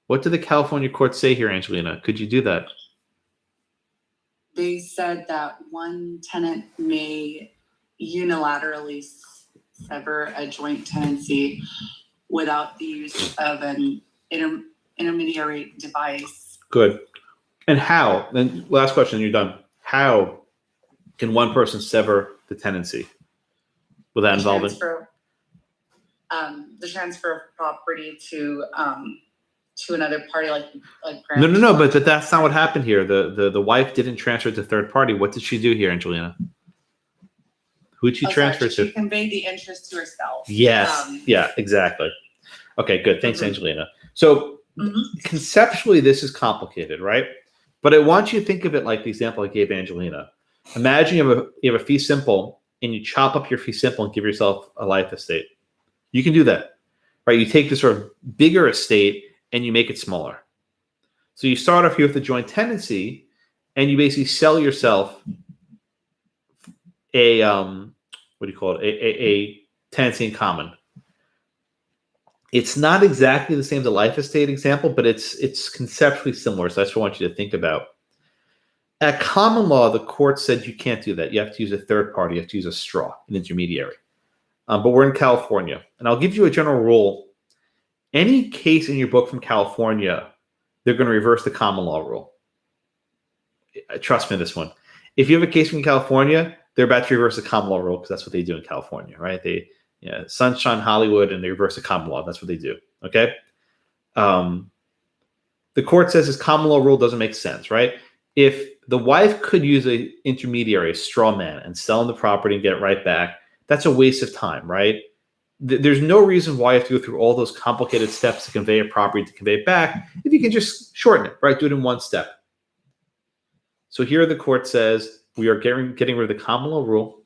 What did the California court say here, Angelina? Could you do that? They said that one tenant may unilaterally sever a joint tenancy without the use of an intermediary device. Good. And how? Then last question, you're done. How can one person sever the tenancy without involving? The transfer of property to another party, like No. But that's not what happened here. The wife didn't transfer to third party. What did she do here, Angelina? Who did she transfer to? She conveyed the interest to herself. Yes. Yeah. Exactly. Okay. Good. Thanks, Angelina. So conceptually, this is complicated, right? But I want you to think of it like the example I gave Angelina. Imagine you have a fee simple, and you chop up your fee simple and give yourself a life estate. You can do that, right? You take this sort of bigger estate and you make it smaller. So you start off here with a joint tenancy, and you basically sell yourself a a tenancy in common. It's not exactly the same as a life estate example, but it's conceptually similar. So that's what I want you to think about. At common law, the court said you can't do that. You have to use a third party. You have to use a straw, an intermediary. But we're in California, and I'll give you a general rule. Any case in your book from California, they're going to reverse the common law rule. Trust me on this one. If you have a case from California, they're about to reverse the common law rule because that's what they do in California, right? Sunshine Hollywood, and they reverse the common law. That's what they do. Okay. The court says this common law rule doesn't make sense, right? If the wife could use an intermediary, a straw man, and sell him the property and get it right back, that's a waste of time, right? There's no reason why you have to go through all those complicated steps to convey a property, to convey it back, if you can just shorten it, right? Do it in one step. So here the court says we are getting rid of the common law rule.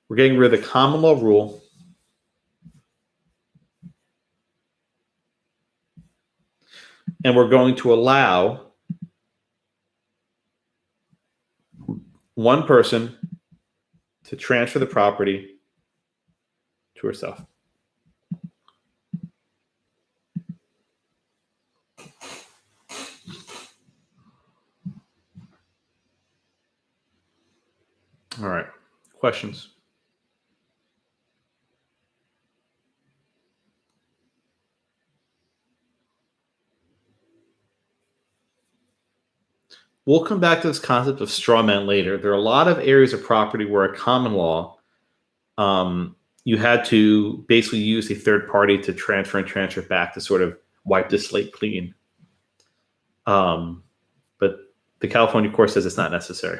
We're getting rid of the common law rule. And we're going to allow one person to transfer the property to herself. All right. Questions? We'll come back to this concept of straw man later. There are a lot of areas of property where a common law, you had to basically use a third party to transfer and transfer back to sort of wipe the slate clean. But the California court says it's not necessary.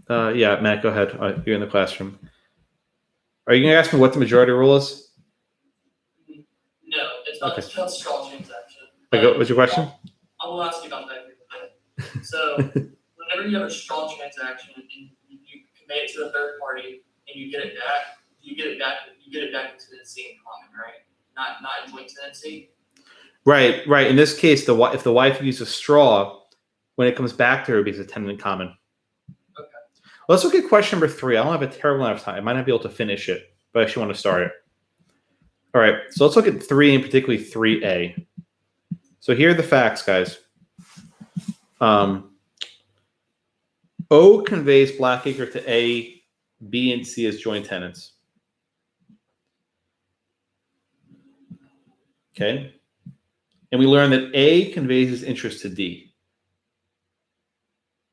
Yeah, Matt, go ahead. You're in the classroom. Are you going to ask me what the majority rule is? No, it's not, Okay. it's not straw transaction. What's your question? I will ask you about that here in a bit. So whenever you have a straw transaction and you convey it to a third party and you get it back, you get it back in tenancy in common, right? Not in joint tenancy. Right. In this case, if the wife uses straw, when it comes back to her, it becomes a tenant in common. Okay. Well, let's look at question number 3. I don't have a terrible amount of time. I might not be able to finish it, but I actually want to start it. All right. So let's look at 3 and particularly 3A. So here are the facts, guys. O conveys Blackacre to A, B, and C as joint tenants. Okay. And we learn that A conveys his interest to D.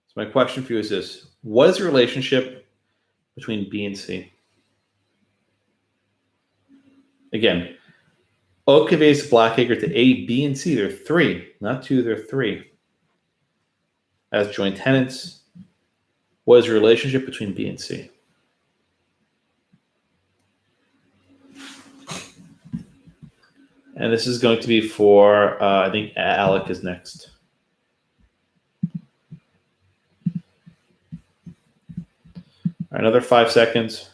So my question for you is this. What is the relationship between B and C? Again, O conveys Blackacre to A, B, and C. They're 3, not 2, they're 3. As joint tenants, what is the relationship between B and C? And this is going to be for, I think Alec is next. All right, another 5 seconds.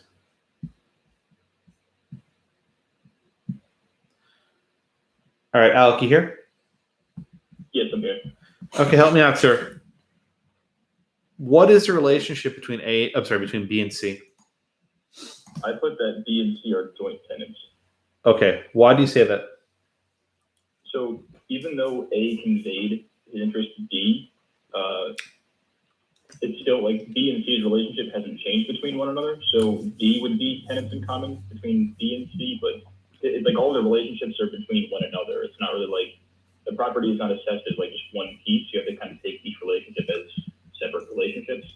All right, Alec, you here? Yes, I'm here. Okay, help me out, sir. What is the relationship between between B and C? I put that B and C are joint tenants. Okay, why do you say that? So even though A conveyed his interest to D, it's still like B and C's relationship hasn't changed between one another. So D would be tenants in common between B and C, but it's like all the relationships are between one another. It's not really like the property is not assessed as like just one piece. You have to kind of take each relationship as separate relationships.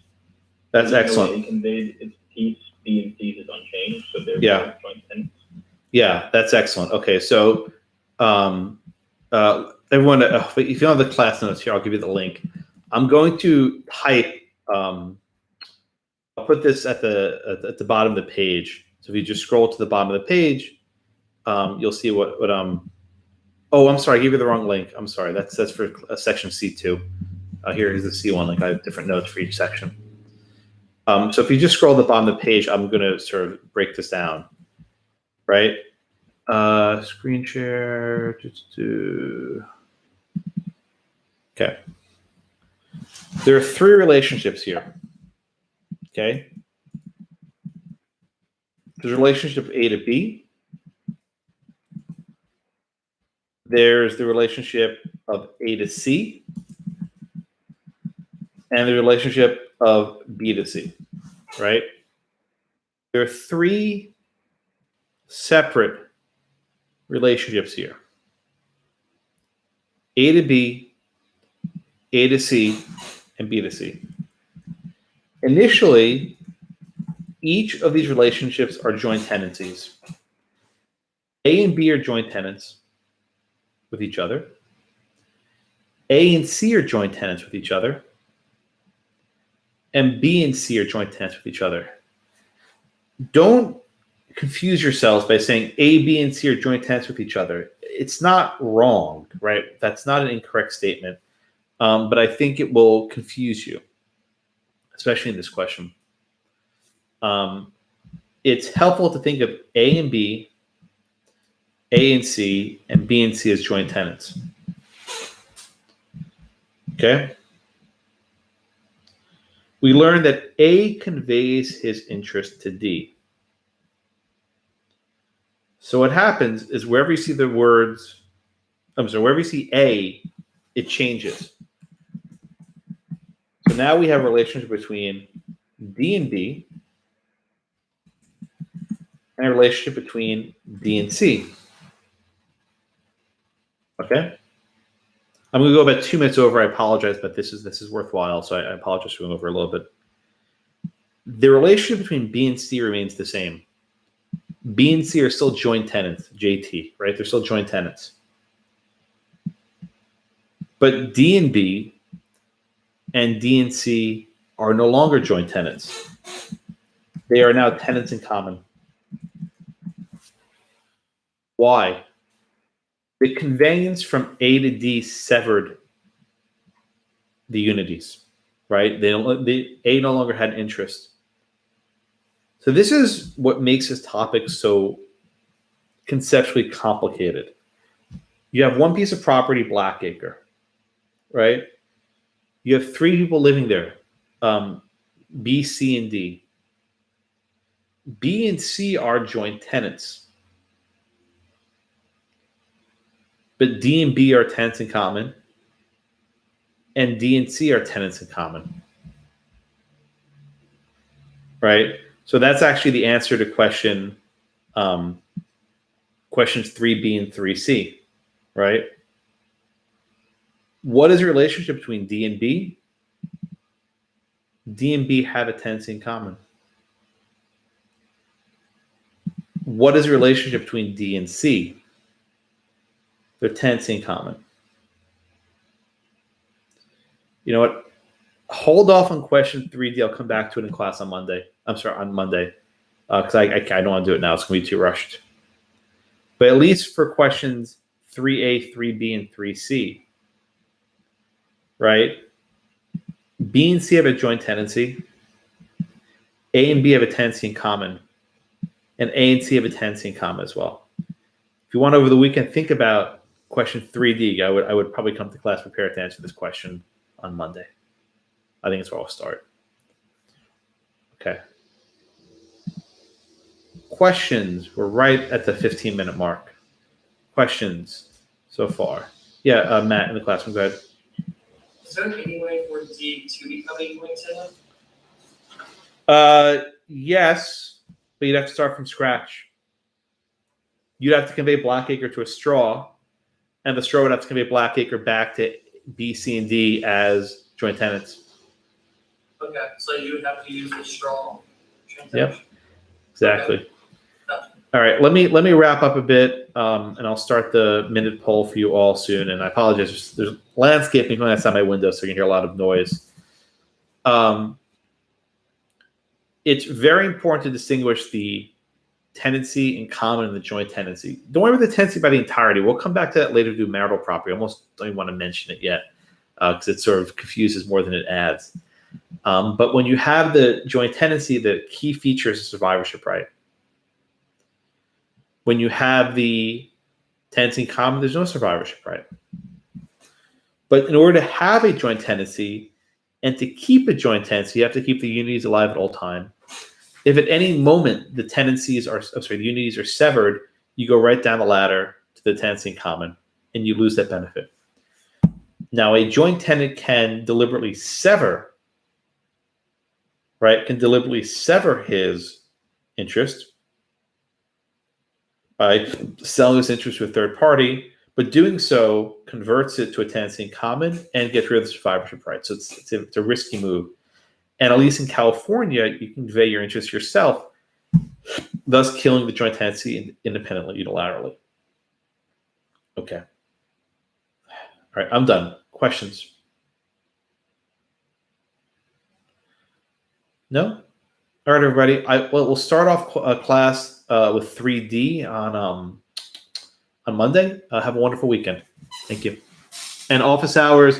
That's Even though excellent. A conveyed its piece, B and C's is unchanged, so they're Yeah. joint tenants. Yeah, that's excellent. Okay, so everyone, if you don't have the class notes here, I'll give you the link. I'm going to type. I'll put this at the bottom of the page. So if you just scroll to the bottom of the page, you'll see what. Oh, I'm sorry, I gave you the wrong link. I'm sorry. That's for section C2. Here is the C1 link. I have different notes for each section. So if you just scroll to the bottom of the page, I'm going to sort of break this down. Right? Screen share. Okay. There are 3 relationships here. Okay. There's a relationship A to B. There's the relationship of A to C. And the relationship of B to C. Right? There are 3 separate relationships here. A to B, A to C, and B to C. Initially, each of these relationships are joint tenancies. A and B are joint tenants with each other. A and C are joint tenants with each other. And B and C are joint tenants with each other. Don't confuse yourselves by saying A, B, and C are joint tenants with each other. It's not wrong, right? That's not an incorrect statement. But I think it will confuse you, especially in this question. It's helpful to think of A and B, A and C, and B and C as joint tenants. Okay? We learned that A conveys his interest to D. So what happens is wherever you see the words, wherever you see A, it changes. now we have a relationship between D and B and a relationship between D and C. Okay? I'm going to go about 2 minutes over. I apologize, but this is worthwhile, so I apologize for going over a little bit. The relationship between B and C remains the same. B and C are still joint tenants, JT, right? They're still joint tenants. But D and B and D and C are no longer joint tenants. They are now tenants in common. Why? The conveyance from A to D severed the unities, right? A no longer had interest. So this is what makes this topic so conceptually complicated. You have one piece of property, Blackacre, right? You have 3 people living there, B, C, and D. B and C are joint tenants. But D and B are tenants in common, and D and C are tenants in common, right? So that's actually the answer to questions 3B and 3C, right? What is the relationship between D and B? D and B have a tenancy in common. What is the relationship between D and C? They're tenancy in common. You know what? Hold off on question 3D. I'll come back to it in class on Monday. On Monday. Because I don't want to do it now. It's going to be too rushed. But at least for questions 3A, 3B, and 3C, right? B and C have a joint tenancy. A and B have a tenancy in common. And A and C have a tenancy in common as well. If you want over the weekend, think about question 3D. I would probably come to class prepared to answer this question on Monday. I think it's where I'll start. Okay. Questions. We're right at the 15-minute mark. Questions so far? Yeah, Matt in the classroom, go ahead. Is there any way for D to become a joint tenant? Yes, but you'd have to start from scratch. You'd have to convey Blackacre to a straw, and the straw would have to convey Blackacre back to B, C, and D as joint tenants. Okay, so you would have to use the straw transaction? Yep, exactly. Okay. All right, let me wrap up a bit, and I'll start the minute poll for you all soon. And I apologize, there's landscaping going outside my window, so you can hear a lot of noise. It's very important to distinguish the tenancy in common and the joint tenancy. Don't worry about the tenancy by the entirety. We'll come back to that later to do marital property. I almost don't even want to mention it yet because it sort of confuses more than it adds. But when you have the joint tenancy, the key feature is a survivorship right. When you have the tenancy in common, there's no survivorship right. But in order to have a joint tenancy and to keep a joint tenancy, you have to keep the unities alive at all time. If at any moment the the unities are severed, you go right down the ladder to the tenancy in common, and you lose that benefit. Now, a joint tenant can deliberately sever, right? Can deliberately sever his interest by selling his interest to a third party, but doing so converts it to a tenancy in common and gets rid of the survivorship right. So it's a risky move. And at least in California, you can convey your interest yourself, thus killing the joint tenancy independently, unilaterally. Okay. All right, I'm done. Questions? No? All right, everybody. We'll start off class with 3D on Monday. Have a wonderful weekend. Thank you. And office hours.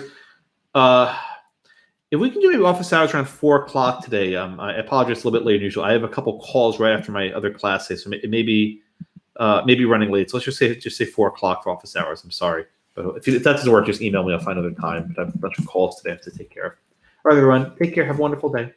If we can do maybe office hours around 4 o'clock today, I apologize, it's a little bit later than usual. I have a couple calls right after my other class today, so it may be running late. So let's just say 4 o'clock for office hours. I'm sorry, but if that doesn't work, just email me. I'll find another time. But I have a bunch of calls today I have to take care of. All right, everyone, take care. Have a wonderful day.